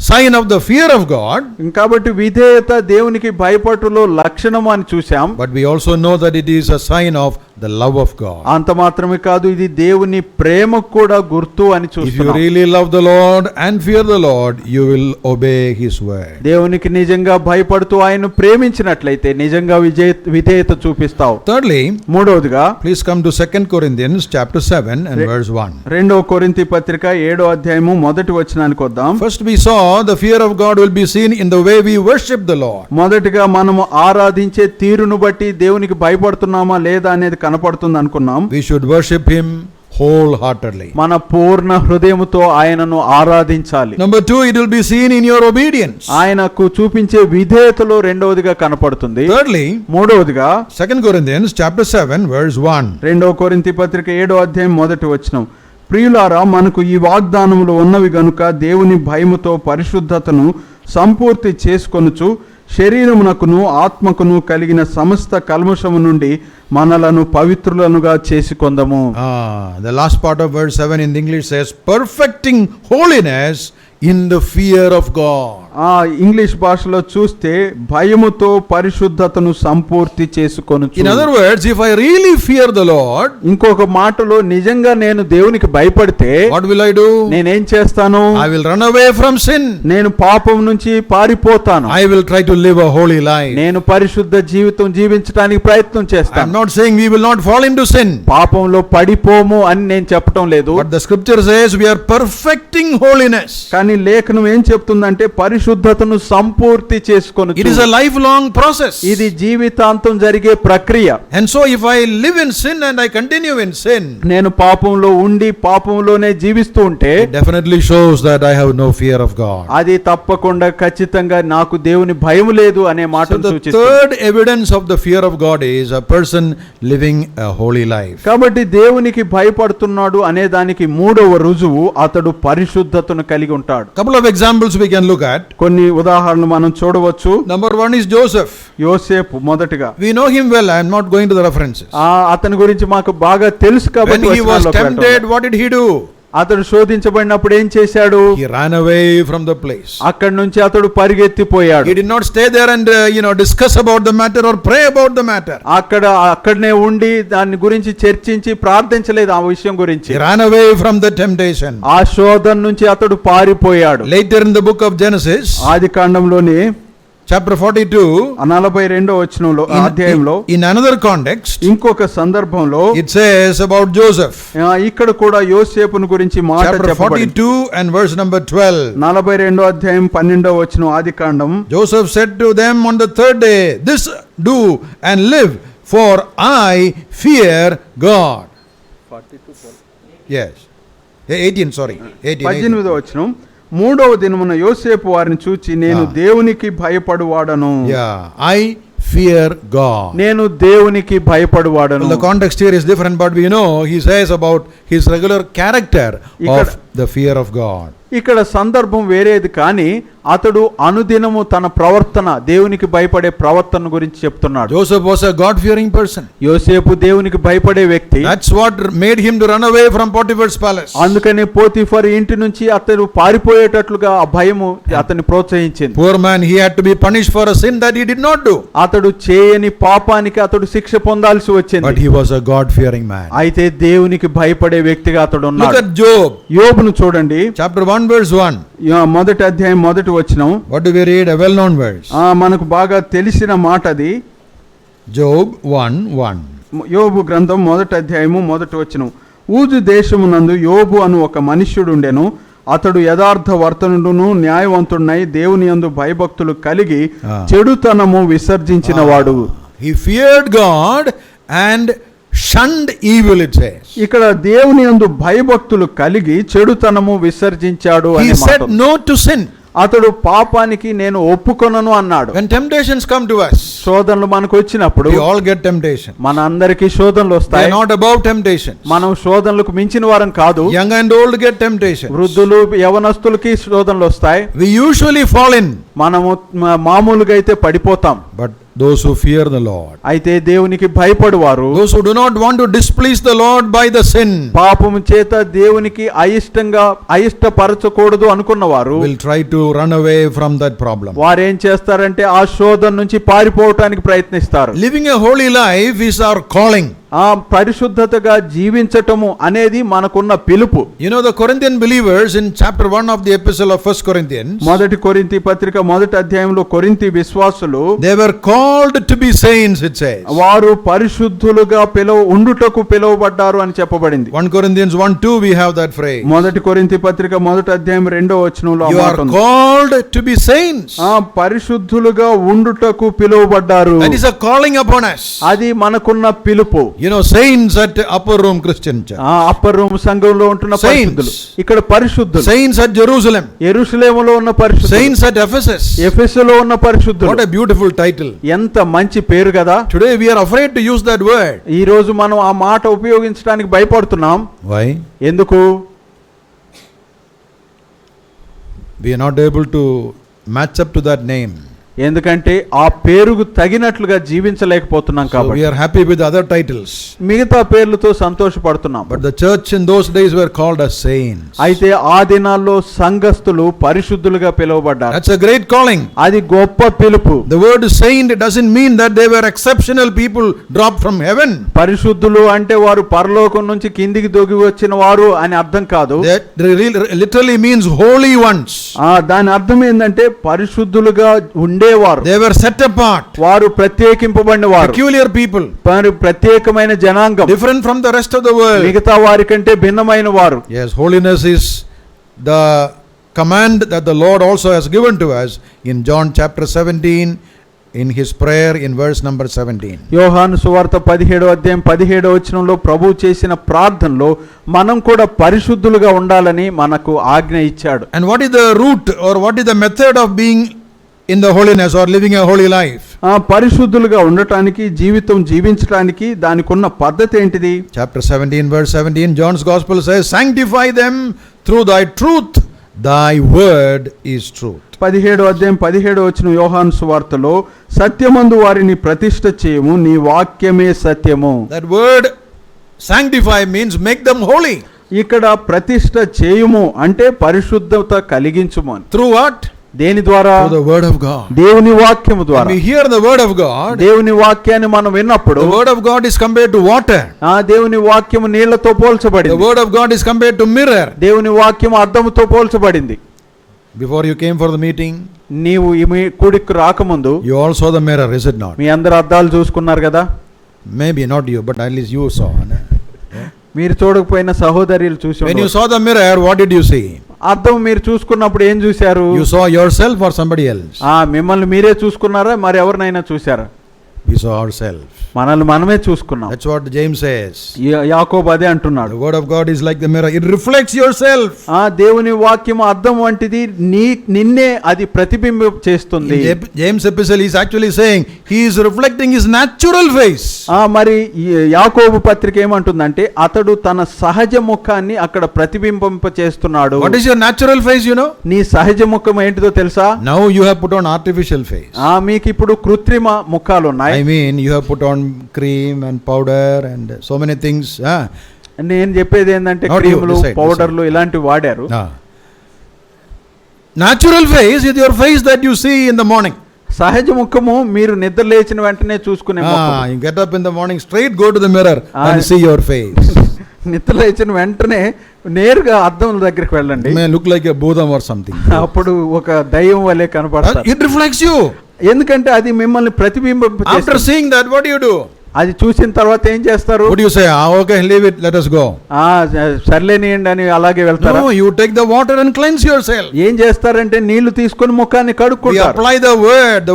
sign of the fear of God. కాబట్టి విధేయత దేవునికి భయపడుటలో లక్షణం అని చూసాం. But we also know that it is a sign of the love of God. అంత మాత్రమే కాదు, ఇది దేవుని ప్రేమకు కూడా గుర్తు అని చూస్తున్నాం. If you really love the Lord and fear the Lord, you will obey his word. దేవునికి నిజంగా భయపడుతూ ఆయన ప్రేమించినట్లయితే నిజంగా విధేయత చూపిస్తావు. Thirdly, మూడవదిగా, please come to 2 Corinthians chapter 7 and verse 1. 2వ కొరింథీ పత్రిక 7వ అధ్యాయము మొదటి వచనానికి వద్దాం. First we saw the fear of God will be seen in the way we worship the Lord. మొదటిగా మనము ఆరాధించే తీరును బట్టి దేవునికి భయపడుతున్నామా లేదా అనేది కనపడుతుంది అనుకున్నాం. We should worship him wholeheartedly. మన పూర్ణ హృదయముతో ఆయనను ఆరాధించాలి. Number 2, it will be seen in your obedience. ఆయనకు చూపించే విధేయతలో రెండవదిగా కనపడుతుంది. Thirdly, మూడవదిగా 2 Corinthians chapter 7 verse 1. 2వ కొరింథీ పత్రిక 7వ అధ్యాయం మొదటి వచనం. ప్రియులారా, మనకు ఈ వాగ్దానములు ఉన్నవి గనుక దేవుని భయముతో పరిశుద్ధతను సంపూర్తి చేసుకొనుచు శరీరమునకును ఆత్మకును కలిగిన సమస్త కల్మషము నుండి మనలను పవిత్రులనుగా చేసుకొందము. The last part of verse 7 in English says, perfecting holiness in the fear of God. English భాషలో చూస్తే భయముతో పరిశుద్ధతను సంపూర్తి చేసుకొనుచు. In other words, if I really fear the Lord, ఇంకొక మాటలో నిజంగా నేను దేవునికి భయపడితే what will I do? నేనేం చేస్తాను? I will run away from sin. నేను పాపం నుంచి పారిపోతాను. I will try to live a holy life. నేను పరిశుద్ధ జీవితం జీవించడానికి ప్రయత్నం I చేస్తాను. am not saying we will not fall into sin. పాపంలో పడిపోము అని నేను చెప్పటం లేదు. But the scripture says we are perfecting holiness. కానీ లేఖనం ఏం చెప్తుందంటే పరిశుద్ధతను సంపూర్తి చేసుకొనుచు. It is a lifelong process. ఇది జీవితాంతం జరిగే ప్రక్రియ. And so if I live in sin and I continue in sin, నేను పాపంలో ఉండి పాపంలోనే జీవిస్తూ ఉంటే it definitely shows that I have no fear of God. అది తప్పకుండా ఖచ్చితంగా నాకు దేవుని భయం లేదు అనే So మాటను the సూచిస్తుంది. third evidence of the fear of God is a person living a holy life. కాబట్టి దేవునికి భయపడుతున్నాడు అనే దానికి మూడవ రుజువు అతడు పరిశుద్ధతను కలిగి ఉంటాడు. Couple of examples we can look at. కొన్ని ఉదాహరణలు మనం చూడవచ్చు. Number one is Joseph. యోసేపు మొదటిగా. We know him well. I am not going to the references. అతని గురించి మాకు బాగా తెలుసు When కాబట్టి he was వచనాల్లోకి tempted, వెళ్తాం. what did he do? అతడు శోధించబడినప్పుడు ఏం చేశాడు? He ran away from the place. అక్కడి నుంచి అతడు పరిగెత్తిపోయాడు. He did not stay there and discuss about the matter or pray about the matter. అక్కడనే ఉండి దాని గురించి చర్చించి ప్రార్థించలేదు ఆ విషయం గురించి. He ran away from the temptation. ఆ శోధన నుంచి అతడు పారిపోయాడు. Later in the book of Genesis, ఆదికాండంలోని chapter 42, 42వ వచనంలో అధ్యాయంలో in another context, ఇంకొక సందర్భంలో it says about Joseph. ఇక్కడ కూడా యోసేపును గురించి మాట Chapter చెప్పబడింది. 42 and verse number 12. 42వ అధ్యాయం 12వ వచనం ఆదికాండం. Joseph said to them on the third day, this do and live, for I fear God. 18, sorry. 18. 18వ వచనం. మూడవ దినమున యోసేపు వారిని చూచి నేను దేవునికి భయపడువాడను. I fear God. నేను దేవునికి భయపడువాడను. The context here is different, but we know he says about his regular character of the fear of God. ఇక్కడ సందర్భం వేరేది కానీ అతడు అనుదినము తన ప్రవర్తన దేవునికి భయపడే ప్రవర్తన గురించి చెప్తున్నాడు. Joseph was a God fearing person. యోసేపు దేవునికి భయపడే వ్యక్తి. That's what made him to run away from Potiphar's palace. అందుకనే పోతిఫర్ ఇంటి నుంచి అతడు పారిపోయేటట్లుగా ఆ భయము అతన్ని ప్రోత్సహించింది. Poor man, he had to be punished for a sin that he did not do. అతడు చేయని పాపానికి అతడు శిక్ష పొందాల్సి వచ్చింది. But he was a God fearing man. అయితే దేవునికి భయపడే వ్యక్తిగా అతడు ఉన్నాడు. Look at Job. యోబును చూడండి. Chapter 1 verse 1. మొదటి అధ్యాయం మొదటి వచనం. What do we read? A well known verse. మనకు బాగా తెలిసిన మాట అది. Job 1:1. యోబు గ్రంథం మొదటి అధ్యాయము మొదటి వచనం. ఊజు దేశమునందు యోబు అను ఒక మనుష్యుడుండెను. అతడు యథార్థ వర్తనుడును న్యాయవంతుడై దేవుని యందు భయభక్తులు కలిగి చెడుతనము విసర్జించినవాడు. He feared God and shunned evil, it says. ఇక్కడ దేవుని యందు భయభక్తులు కలిగి చెడుతనము విసర్జించాడు He అనే మాట. said no to sin. అతడు పాపానికి నేను ఒప్పుకొనను అన్నాడు. When temptations come to us, శోధనలు మనకు వచ్చినప్పుడు we all get temptation. మన అందరికీ శోధనలు They వస్తాయి. are not above temptations. మనం శోధనలకు మించిన వారం కాదు. Young and old get temptations. వృద్ధులు యవనస్తులకి శోధనలు వస్తాయి. We usually fall in. మనము మామూలుగా అయితే పడిపోతాం. But those who fear the Lord, అయితే దేవునికి భయపడువారు, those who do not want to displease the Lord by the sin, పాపము చేత దేవునికి అయిష్టపరచకూడదు అనుకున్నవారు will try to run away from that problem. వారేం చేస్తారంటే ఆ శోధన నుంచి పారిపోవటానికి ప్రయత్నిస్తారు. Living a holy life is our calling. ఆ పరిశుద్ధతగా జీవించటము అనేది మనకున్న పిలుపు. You know, the Corinthian believers in chapter 1 of the epistle of 1 Corinthians, మొదటి కొరింథీ పత్రిక మొదటి అధ్యాయంలో కొరింథీ విశ్వాసులు they were called to be saints, it says. వారు పరిశుద్ధులుగా ఉండుటకు పిలువబడ్డారు అని చెప్పబడింది. 1 Corinthians 1:2 we have that phrase. మొదటి కొరింథీ పత్రిక మొదటి అధ్యాయం 2వ వచనంలో You are called to be saints. పరిశుద్ధులుగా ఉండుటకు పిలువబడ్డారు. That is a calling upon us. అది మనకున్న పిలుపు. You know, saints at Upper Room Christian Church. Upper room సంఘంలో ఉంటున్న పరిశుద్ధులు. ఇక్కడ పరిశుద్ధులు. Saints at Jerusalem. యెరూషలేములో ఉన్న పరిశుద్ధులు. Saints at Ephesus. ఎఫెసులో ఉన్న పరిశుద్ధులు. What a beautiful title. ఎంత మంచి పేరు కదా. Today we are afraid to use that word. ఈ రోజు మనం ఆ మాట ఉపయోగించడానికి భయపడుతున్నాం. Why? ఎందుకు? We are not able to match up to that name. ఎందుకంటే ఆ పేరుకు తగినట్లుగా జీవించలేకపోతున్నాం So కాబట్టి we are happy with other titles. మిగతా పేర్లతో సంతోషపడుతున్నాం. But the church in those days were called as saints. అయితే ఆ దినాల్లో సంఘస్థులు పరిశుద్ధులుగా పిలువబడ్డారు. That's a great calling. అది గొప్ప పిలుపు. The word saint doesn't mean that they were exceptional people dropped from heaven. పరిశుద్ధులు అంటే వారు పరలోకం నుంచి కిందికి దొగి వచ్చిన వారు అని అర్థం కాదు. That literally means holy ones. దాని అర్థం ఏంటంటే పరిశుద్ధులుగా ఉండేవారు. They were set apart. వారు ప్రత్యేకింపబడిన వారు. Peculiar people. వారు ప్రత్యేకమైన జనాంగం. Different from the rest of the world. మిగతా వారి కంటే భిన్నమైన వారు. Yes, holiness is the command that the Lord also has given to us in John chapter 17 in his prayer in verse number 17. యోహాను సువార్త 17వ అధ్యాయం 17వ వచనంలో ప్రభువు చేసిన ప్రార్థనలో మనం కూడా పరిశుద్ధులుగా ఉండాలని మనకు ఆజ్ఞ ఇచ్చాడు. And what is the root or what is the method of being in the holiness or living a holy life? పరిశుద్ధులుగా ఉండటానికి జీవితం జీవించడానికి దానికి ఉన్న పద్ధతి ఏంటిది? Chapter 17 verse 17 John's gospel says, sanctify them through thy truth, thy word is truth. 17వ అధ్యాయం 17వ వచనం యోహాను సువార్తలో సత్యమందు వారిని ప్రతిష్ఠ చేయము, నీ వాక్యమే సత్యము. That word sanctify means make them holy. ఇక్కడ ప్రతిష్ఠ చేయుము అంటే పరిశుద్ధత కలిగించుము. Through what? దేని ద్వారా? Through the word of God. దేవుని వాక్యము ద్వారా. When we hear the word of God, దేవుని వాక్యాన్ని మనం విన్నప్పుడు the word of God is compared to water. దేవుని వాక్యము నీళ్లతో పోల్చబడింది. The word of God is compared to mirror. దేవుని వాక్యము అద్దముతో పోల్చబడింది. Before you came for the meeting, నీవు ఈ కూడికి రాకముందు you all saw the mirror, is it not? మీ అందరు అద్దాలు చూసుకున్నారు కదా? Maybe not you, but at least you saw. మీరు చూడకపోయిన సహోదరులు చూసి. When you saw the mirror, what did you see? అద్దం మీరు చూసుకున్నప్పుడు ఏం చూశారు? You saw yourself or somebody else? మిమ్మల్ని మీరే చూసుకున్నారా మరి ఎవరినైనా చూశారా? We saw ourselves. మనల్ని మనమే చూసుకున్నాం. That's what James says. యాకోబు అదే అంటున్నాడు. The word of God is like the mirror. It reflects yourself. దేవుని వాక్యము అద్దం వంటిది, నిన్నే అది ప్రతిబింబం చేస్తుంది. James epistle is actually saying he is reflecting his natural face. మరి యాకోబు పత్రిక ఏమంటుందంటే అతడు తన సహజ ముఖాన్ని అక్కడ ప్రతిబింబింప చేస్తున్నాడు. What is your natural face, you know? నీ సహజ ముఖం ఏంటిదో తెలుసా? Now you have put on artificial face. మీకు ఇప్పుడు కృత్రిమ ముఖాలు ఉన్నాయి. I mean you have put on cream and powder and so many things. నేను చెప్పేది ఏంటంటే క్రీములు, పౌడర్లు ఇలాంటివి వాడారు. Natural face is your face that you see in the morning. సహజ ముఖము మీరు నిద్ర లేచిన వెంటనే చూసుకునే ముఖం. You get up in the morning, straight go to the mirror and see your face. నిద్ర లేచిన వెంటనే నేరుగా అద్దం దగ్గరికి వెళ్ళండి. May look like a bhudam or something. అప్పుడు ఒక దయ్యం వలె కనపడతారు. It reflects you. ఎందుకంటే అది మిమ్మల్ని ప్రతిబింబింప. After seeing that, what do you do? అది చూసిన తర్వాత ఏం చేస్తారు? What do you say? Okay, leave it, let us go. సర్లేనియండి అని అలాగే వెళ్తారు. No, you take the water and cleanse yourself. ఏం చేస్తారంటే నీళ్లు తీసుకొని ముఖాన్ని కడుక్కుంటారు. We apply the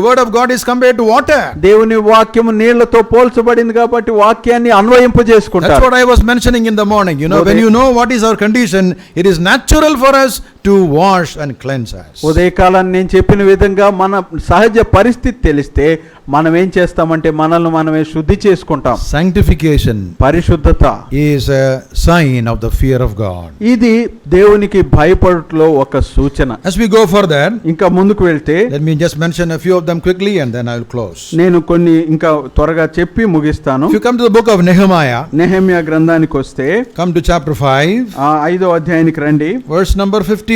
word of God is compared to water. దేవుని వాక్యము నీళ్లతో పోల్చబడింది కాబట్టి వాక్యాన్ని అన్వయింపజేసుకుంటారు. That's what I was mentioning in the morning. You know, when you know what is our condition, it is natural for us to wash and cleanse us. ఉదయకాలాన్ని నేను చెప్పిన విధంగా మన సహజ పరిస్థితి తెలిస్తే మనం ఏం చేస్తామంటే మనల్ని మనమే శుద్ధి చేసుకుంటాం. Sanctification, పరిశుద్ధత, is a sign of the fear of God. ఇది దేవునికి భయపడుటలో ఒక సూచన. As we go further, ఇంకా ముందుకు వెళ్తే let me just mention a few of them quickly and then I will close. నేను కొన్ని ఇంకా త్వరగా చెప్పి ముగిస్తాను. If you come to the book of Nehemiah, Nehemiah గ్రంథానికి వస్తే, come to chapter 5, 5వ అధ్యాయానికి రండి. verse number 15.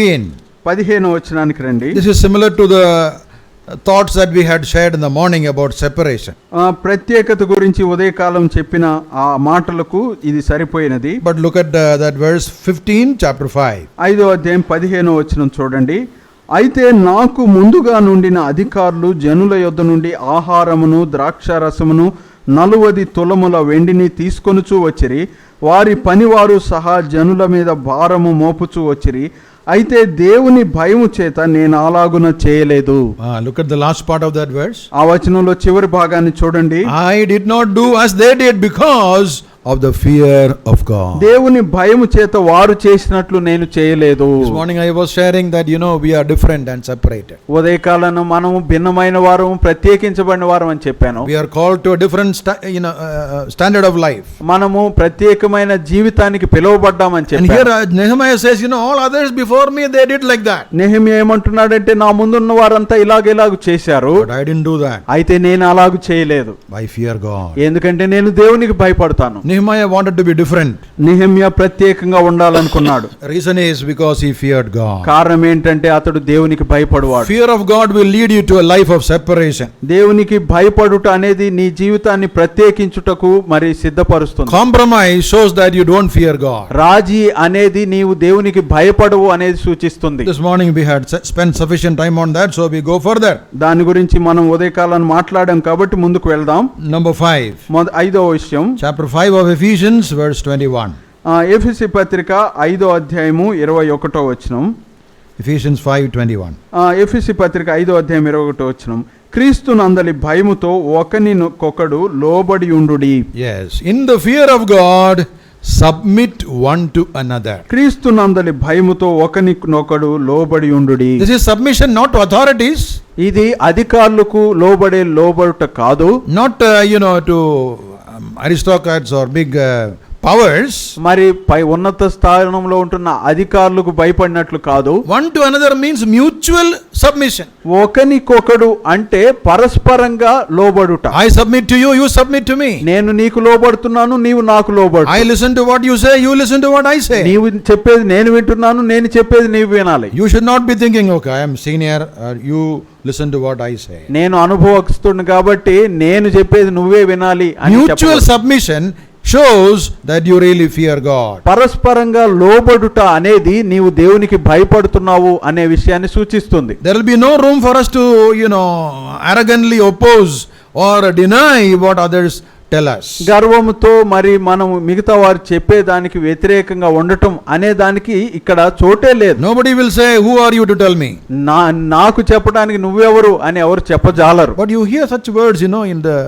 15వ వచనానికి రండి. This is similar to the thoughts that we had shared in the morning about separation. ప్రత్యేకత గురించి ఉదయకాలం చెప్పిన ఆ మాటలకు ఇది సరిపోయినది. But look at that verse 15, chapter 5. 5వ అధ్యాయం 15వ వచనం చూడండి. అయితే నాకు ముందుగా నుండిన అధికారులు జనుల యొద్ద నుండి ఆహారమును ద్రాక్షారసమును 40 తులముల వెండిని తీసుకొనుచూ వచ్చిరి. వారి పనివారు సహా జనుల మీద భారము మోపుచూ వచ్చిరి. అయితే దేవుని భయము చేత నేను అలాగున చేయలేదు. Look at the last part of that verse. ఆ వచనంలో చివరి భాగాన్ని చూడండి. I did not do as they did because of the fear of God. దేవుని భయము చేత వారు చేసినట్లు నేను చేయలేదు. This morning I was sharing that we are different and separated. ఉదయకాలను మనము భిన్నమైన వారము ప్రత్యేకించబడిన వారం అని చెప్పాను. We are called to a different standard of life. మనము ప్రత్యేకమైన జీవితానికి పిలువబడ్డామని And చెప్పాను. here Nehemiah says, all others before me they did like that. Nehemiah ఏమంటున్నాడంటే నా ముందున్న వారంతా ఇలాగేలాగు చేశారు, But I didn't do that. అయితే నేను అలాగూ చేయలేదు. I fear God. ఎందుకంటే నేను దేవునికి భయపడతాను. Nehemiah wanted to be different. Nehemiah ప్రత్యేకంగా ఉండాలనుకున్నాడు. Reason is because he feared God. కారణం ఏంటంటే అతడు దేవునికి భయపడువాడు. Fear of God will lead you to a life of separation. దేవునికి భయపడుట అనేది నీ జీవితాన్ని ప్రత్యేకించుటకు మరి సిద్ధపరుస్తుంది. Compromise shows that you don't fear God. రాజీ అనేది నీవు దేవునికి భయపడవు అనేది సూచిస్తుంది. This morning we had spent sufficient time on that, so we go further. దాని గురించి మనం ఉదయకాలం మాట్లాడాం కాబట్టి ముందుకు వెళ్దాం. Number 5. 5వ విషయం, Chapter 5 of Ephesians, verse 21. ఎఫెసీ పత్రిక 5వ అధ్యాయము 21వ వచనం. Ephesians 5:21. ఎఫెసీ పత్రిక 5వ అధ్యాయం 21వ వచనం. క్రీస్తునందలి భయముతో ఒకనికొకడు లోబడి ఉండుడి. Yes, in the fear of God submit one to another. క్రీస్తునందలి భయముతో ఒకనికొకడు లోబడి ఉండుడి. This is submission not to authorities, ఇది అధికారులకు లోబడుట కాదు, not to aristocrats or big powers. మరి పై ఉన్నత స్థానంలో ఉంటున్న అధికారులకు భయపడినట్లు కాదు. One to another means mutual submission. ఒకనికొకడు అంటే పరస్పరంగా లోబడుట. I submit to you, you submit to me. నేను నీకు లోబడుతున్నాను, నీవు నాకు లోబడు. I listen to what you say, you listen to what I say. నీవు చెప్పేది నేను వింటున్నాను, నేను చెప్పేది నీవు వినాలి. You should not be thinking, okay, I am senior, you listen to what I say. నేను అనుభవస్తుడిని కాబట్టి నేను చెప్పేది నువ్వే వినాలి అని Mutual చెప్పకూడదు. submission shows that you really fear God. పరస్పరంగా లోబడుట అనేది నీవు దేవునికి భయపడుతున్నావు అనే విషయాన్ని సూచిస్తుంది. There will be no room for us to arrogantly oppose or deny what others tell us. గర్వముతో మరి మనం మిగతా వారు చెప్పేదానికి వ్యతిరేకంగా ఉండటం అనే దానికి ఇక్కడ చోటే లేదు. Nobody will say, who are you to tell me? నాకు చెప్పడానికి నువ్వెవరు అని ఎవరు చెప్పజాలరు. But you hear such words in the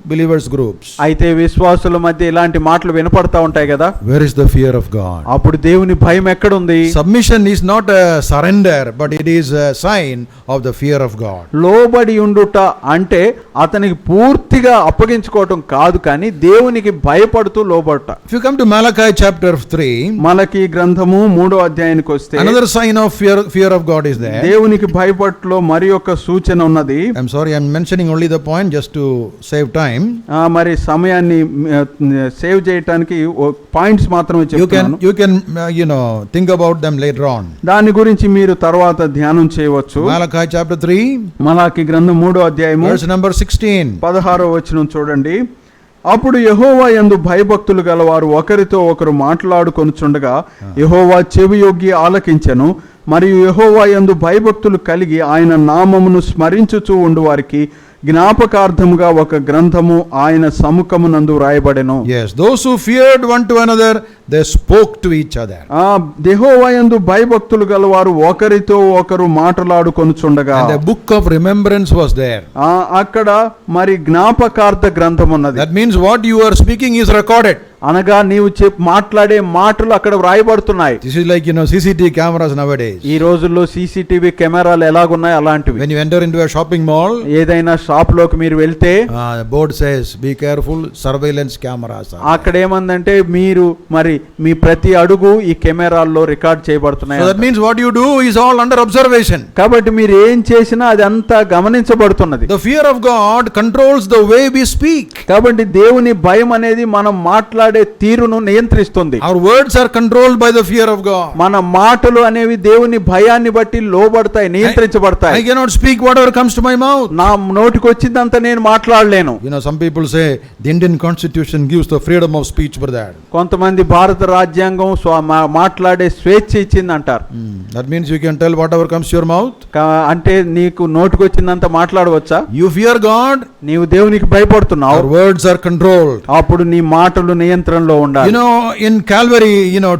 believers groups. అయితే విశ్వాసుల మధ్య ఇలాంటి మాటలు వినపడతా ఉంటాయి కదా. Where is the fear of God? అప్పుడు దేవుని భయం ఎక్కడుంది? Submission is not a surrender, but it is a sign of the fear of God. లోబడి ఉండుట అంటే అతనికి పూర్తిగా అప్పగించుకోవటం కాదు, కానీ దేవునికి భయపడుతూ లోబడుట. If you come to Malachi chapter 3, మలకి గ్రంథము 3వ అధ్యాయానికి వస్తే another sign of fear of God is there. దేవునికి భయపడుటలో మరి ఒక సూచన ఉన్నది. I'm sorry, I'm mentioning only the point just to save time. మరి సమయాన్ని సేవ్ చేయడానికి పాయింట్స్ మాత్రమే చెప్తాను. You can think about them later on. దాని గురించి మీరు తర్వాత ధ్యానం చేయవచ్చు. Malachi chapter 3, మలాకి గ్రంథం 3వ అధ్యాయము verse number 16. 16వ వచనం చూడండి. అప్పుడు యెహోవా యందు భయభక్తులు గలవారు ఒకరితో ఒకరు మాట్లాడుకొనుచుండగా యెహోవా చెవియొగ్గి ఆలకించెను. మరియు యెహోవా యందు భయభక్తులు కలిగి ఆయన నామమును స్మరించుచూ ఉండు వారికి జ్ఞాపకార్థముగా ఒక గ్రంథము ఆయన సముఖమునందు వ్రాయబడెను. Yes, those who feared one to another, they spoke to each other. యెహోవా యందు భయభక్తులు గలవారు ఒకరితో ఒకరు మాట్లాడుకొనుచుండగా And the book of remembrance was there. అక్కడ మరి జ్ఞాపకార్థ గ్రంథం ఉన్నది. That means what you are speaking is recorded. అనగా నీవు మాట్లాడే మాటలు అక్కడ వ్రాయబడుతున్నాయి. This is like CCTV cameras nowadays. ఈ రోజుల్లో సీసీటీవీ కెమెరాలు ఎలాగున్నాయి అలాంటివి. When you enter into a shopping mall, ఏదైనా షాప్ లోకి మీరు వెళ్తే board says be careful, surveillance cameras. అక్కడ ఏమందంటే మీరు మరి మీ ప్రతి అడుగు ఈ కెమెరాల్లో రికార్డ్ చేయబడుతున్నాయి. So that means what you do is all under observation. కాబట్టి మీరు ఏం చేసినా అది అంతా గమనించబడుతున్నది. The fear of God controls the way we speak. కాబట్టి దేవుని భయం అనేది మనం మాట్లాడే తీరును నియంత్రిస్తుంది. Our words are controlled by the fear of God. మన మాటలు అనేవి దేవుని భయాన్ని బట్టి లోబడతాయి, నియంత్రించబడతాయి. I cannot speak whatever comes to my mouth. నా నోటికి వచ్చిందంత నేను మాట్లాడలేను. Some people say the Indian constitution gives the freedom of speech, brother. కొంతమంది భారత రాజ్యాంగం మాట్లాడే స్వేచ్ఛ ఇచ్చింది అంటారు. That means you can tell whatever comes to your mouth. అంటే నీకు నోటికి వచ్చిందంత మాట్లాడవచ్చా? You fear God. నీవు దేవునికి భయపడుతున్నావు. Our words are controlled. అప్పుడు నీ మాటలు నియంత్రణలో ఉండాలి. You know, in Calvary,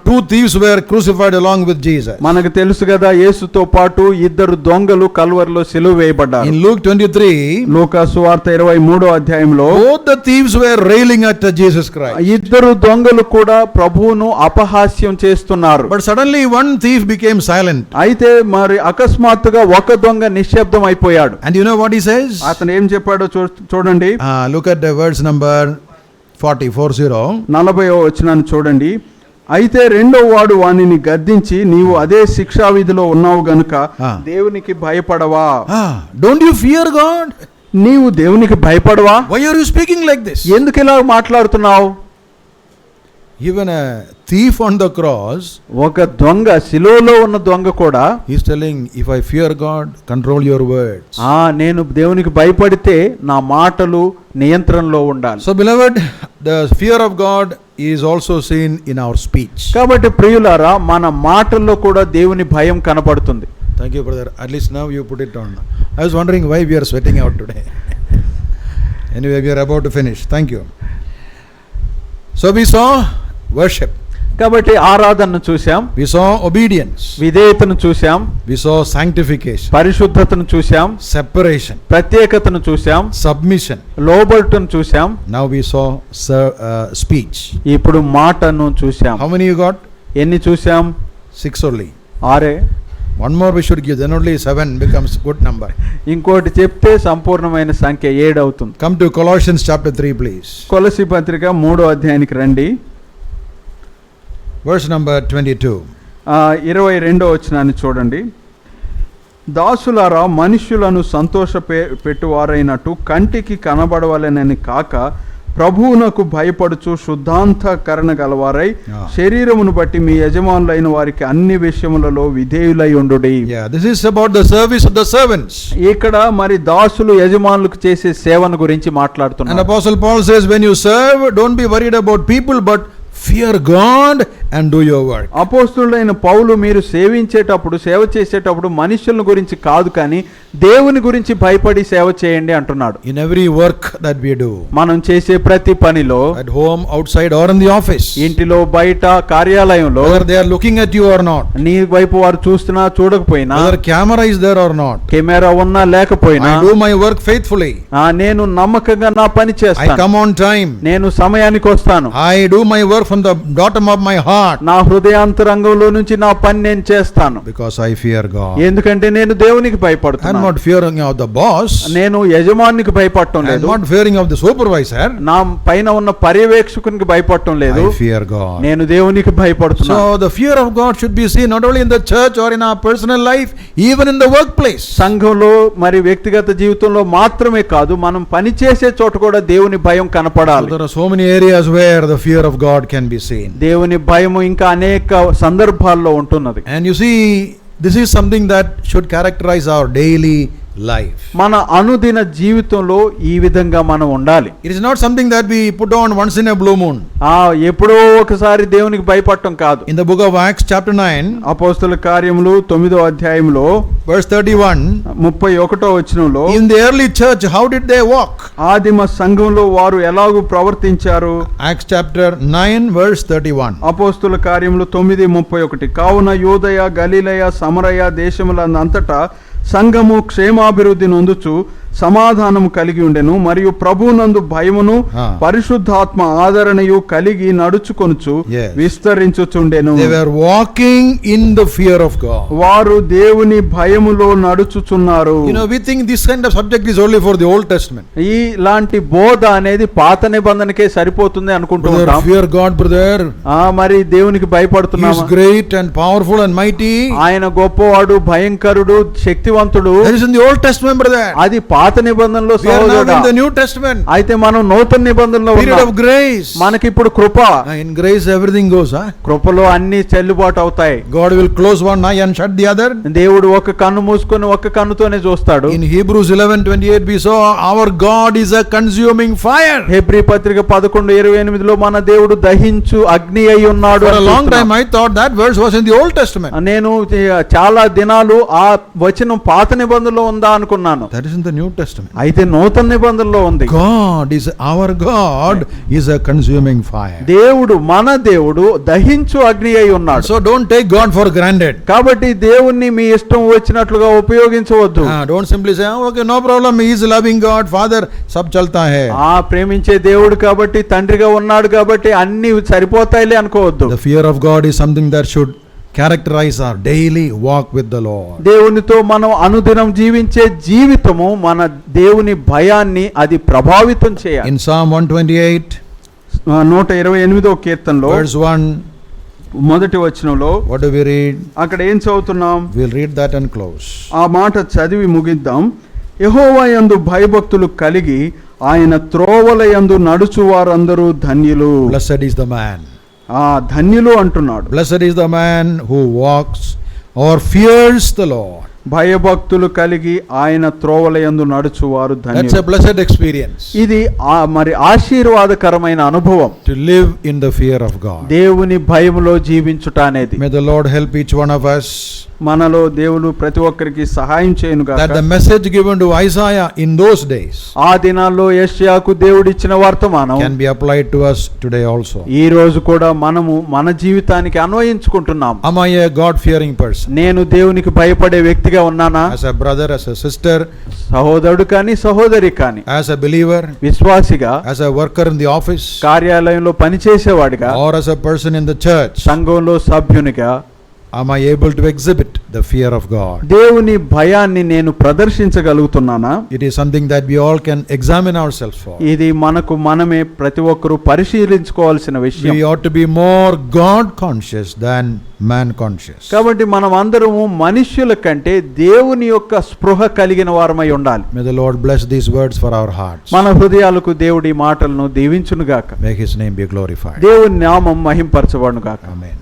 two thieves were crucified along with Jesus. మనకు తెలుసు కదా, యేసుతో పాటు ఇద్దరు దొంగలు కల్వరిలో సిలువ వేయబడ్డారు. In Luke 23, లూకా సువార్త 23వ అధ్యాయంలో both the thieves were railing at Jesus Christ. ఇద్దరు దొంగలు కూడా ప్రభువును అపహాస్యం చేస్తున్నారు. But suddenly one thief became silent. అయితే మరి అకస్మాత్తుగా ఒక దొంగ నిశ్శబ్దం అయిపోయాడు. And you know what he says? అతను ఏం చెప్పాడో చూడండి. Look at the verse number 40. 40వ వచనాన్ని చూడండి. అయితే రెండో వాడు వానిని గద్దించి, నీవు అదే శిక్షా విధిలో ఉన్నావు గనుక దేవునికి భయపడవా? Don't you fear God? నీవు దేవునికి భయపడవా? Why are you speaking like this? ఎందుకు ఇలా మాట్లాడుతున్నావు? Even a thief on the cross, ఒక దొంగ, శిలువలో ఉన్న దొంగ కూడా, he is telling, if I fear God, control your words. నేను దేవునికి భయపడితే నా మాటలు నియంత్రణలో ఉండాలి. So beloved, the fear of God is also seen in our speech. కాబట్టి ప్రియులారా, మన మాటల్లో కూడా దేవుని భయం కనపడుతుంది. Thank you, brother. At least now you put it on. I was wondering why we are sweating out today. Anyway, we are about to finish. Thank you. So we saw worship. కాబట్టి ఆరాధనను చూసాం, we saw obedience, విధేయతను చూసాం, we saw sanctification, పరిశుద్ధతను చూసాం, separation, ప్రత్యేకతను చూసాం, submission, లోబడుటను చూసాం. now we saw speech. ఇప్పుడు మాటను చూసాం. How many you got? ఎన్ని చూసాం? 6 only. 6. One more we should give, then only 7 becomes good number. ఇంకోటి చెప్తే సంపూర్ణమైన సంఖ్య 7 అవుతుంది. Come to Colossians chapter 3 please. కొలస్సీ పత్రిక 3వ అధ్యాయానికి రండి. Verse number 22. 22వ వచనాన్ని చూడండి. దాసులారా, మనుష్యులను సంతోష పెట్టువారైనట్టు కంటికి కనబడవలెనని కాక ప్రభువునకు భయపడుచు శుద్ధాంతకరణ గలవారై శరీరమును బట్టి మీ యజమానులైన వారికి అన్ని విషయములలో విధేయులై ఉండుడి. This is about the service of the servants. ఇక్కడ మరి దాసులు యజమానులకు చేసే సేవను గురించి మాట్లాడుతున్నారు. And Apostle Paul says, when you serve, don't be worried about people, but fear God and do your work. అపోస్తలుడైన పౌలు, మీరు సేవించేటప్పుడు, సేవ చేసేటప్పుడు మనుషుల గురించి కాదు కానీ దేవుని గురించి భయపడి సేవ చేయండి అంటున్నాడు. In every work that we do, మనం చేసే ప్రతి పనిలో, at home, outside or in the office, ఇంటిలో, బయట, కార్యాలయంలో, whether they are looking at you or not, నీ వైపు వారు చూస్తున్నా చూడకపోయినా, whether camera is there or not, camera ఉన్నా లేకపోయినా, I do my work faithfully. నేను నమ్మకంగా నా పని చేస్తాను. I come on time. నేను సమయానికి వస్తాను. I do my work from the bottom of my heart. నా హృదయాంతరంగంలో నుంచి నా పని నేను చేస్తాను. Because I fear God. ఎందుకంటే నేను దేవునికి భయపడుతున్నాను. I'm not fearing of the boss. నేను యజమానికి భయపడటం లేదు. I'm not fearing of the supervisor. నా పైన ఉన్న పర్యవేక్షకునికి భయపడటం లేదు. I fear God. నేను దేవునికి భయపడుతున్నాను. So the fear of God should be seen not only in the church or in our personal life, even in the workplace. సంఘంలో మరి వ్యక్తిగత జీవితంలో మాత్రమే కాదు, మనం పని చేసే చోట కూడా దేవుని భయం కనపడాలి. So there are so many areas where the fear of God can be seen. దేవుని భయము ఇంకా అనేక సందర్భాల్లో ఉంటున్నది. And you see, this is something that should characterize our daily life. మన అనుదిన జీవితంలో ఈ విధంగా మనం ఉండాలి. It is not something that we put on once in a blue moon. ఎప్పుడో ఒకసారి దేవునికి భయపడటం కాదు. In the book of Acts chapter 9, అపోస్తలుల కార్యములు 9వ అధ్యాయంలో verse 31, 31వ వచనంలో, in the early church how did they walk? ఆదిమ సంఘంలో వారు ఎలాగూ ప్రవర్తించారు? Acts chapter 9 verse 31. అపోస్తలుల కార్యములు 9:31. కావున యూదయ, గలిలయ, సమరయ దేశములంతటా సంఘము క్షేమాభివృద్ధి నొందుచు సమాధానము కలిగి ఉండెను, మరియు ప్రభువునందు భయమును పరిశుద్ధాత్మ ఆదరణయు కలిగి నడుచుకొనుచు విస్తరించుచుండెను. They were walking in the fear of God. వారు దేవుని భయములో నడుచుచున్నారు. We think this kind of subject is only for the Old Testament. ఇలాంటి బోధ అనేది పాత నిబంధనకే సరిపోతుంది అనుకుంటూ ఉంటాం. Fear God, brother. మరి దేవునికి భయపడుతున్నాము. He is great and powerful and mighty. ఆయన గొప్పవాడు, భయంకరుడు, శక్తివంతుడు. That is in the Old Testament, brother. అది పాత నిబంధనలో సహోదరుడా. In the New Testament. అయితే మనం నూతన నిబంధనలో ఉన్నాం. Period of grace. మనకి ఇప్పుడు కృప. In grace everything goes, కృపలో అన్ని చెల్లుబాటు అవుతాయి. God will close one eye and shut the other. దేవుడు ఒక కన్ను మూసుకొని ఒక కన్నుతోనే చూస్తాడు. In Hebrews 11:28 we saw our God is a consuming fire. Hebrew పత్రిక 11:28లో మన దేవుడు దహించు అగ్ని అయి ఉన్నాడు. For a long time I thought that verse was in the Old Testament. నేను చాలా దినాలు ఆ వచనం పాత నిబంధనలో ఉందా అనుకున్నాను. That is in the New Testament. అయితే నూతన నిబంధనలో ఉంది, our God is a consuming fire. మన దేవుడు దహించు అగ్ని అయి ఉన్నాడు. So don't take God for granted. కాబట్టి దేవుణ్ణి మీ ఇష్టం వచ్చినట్లుగా ఉపయోగించవద్దు. Don't simply say, okay, no problem, he is loving God, Father, sab chalta hai. ప్రేమించే దేవుడు కాబట్టి, తండ్రిగా ఉన్నాడు కాబట్టి అన్ని సరిపోతాయిలే అనుకోవద్దు. The fear of God is something that should characterize our daily walk with the Lord. దేవునితో మనం అనుదినం జీవించే జీవితము మన దేవుని భయాన్ని అది ప్రభావితం చేయాలి. In Psalm 128, 128వ కీర్తనలో verse 1, మొదటి వచనంలో what do we read? అక్కడ ఏం చదువుతున్నాం? We'll read that and close. ఆ మాట చదివి ముగిద్దాం. యెహోవా యందు భయభక్తులు కలిగి ఆయన త్రోవల యందు నడుచు వారందరూ ధన్యులు. Blessed is the man. ధన్యులు అంటున్నాడు. Blessed is the man who walks or fears the Lord. భయభక్తులు కలిగి ఆయన త్రోవల యందు నడుచు వారు ధన్యులు. That's a blessed experience. ఇది మరి ఆశీర్వాదకరమైన అనుభవం. To live in the fear of God. దేవుని భయములో జీవించుట అనేది. May the Lord help each one of us. మనలో దేవుడు ప్రతి ఒక్కరికి సహాయం చేయనుగాక. That the message given to Isaiah in those days ఆ దినాల్లో యెషయాకు దేవుడు ఇచ్చిన వర్తమానం can be applied to us today also. ఈ రోజు కూడా మనము మన జీవితానికి అన్వయించుకుంటున్నాం. Am I a God fearing person? నేను దేవునికి భయపడే వ్యక్తిగా ఉన్నానా? As a brother, as a sister, సహోదరుడు కానీ సహోదరి కానీ, as a believer, విశ్వాసిగా, as a worker in the office, కార్యాలయంలో పనిచేసేవాడిగా, or as a person in the church, సంఘంలో సభ్యునిగా, am I able to exhibit the fear of God? దేవుని భయాన్ని నేను ప్రదర్శించగలుగుతున్నానా? It is something that we all can examine ourselves for. ఇది మనకు మనమే ప్రతి ఒక్కరూ పరిశీలించుకోవాల్సిన విషయం. We ought to be more God conscious than man conscious. కాబట్టి మనం అందరము మనుష్యుల కంటే దేవుని యొక్క స్పృహ కలిగిన వారమై ఉండాలి. May the Lord bless these words for our hearts. మన హృదయాలకు దేవుడి మాటలను దీవించును గాక. May his name be glorified. దేవుని నామం మహింపరచబడును గాక. Amen.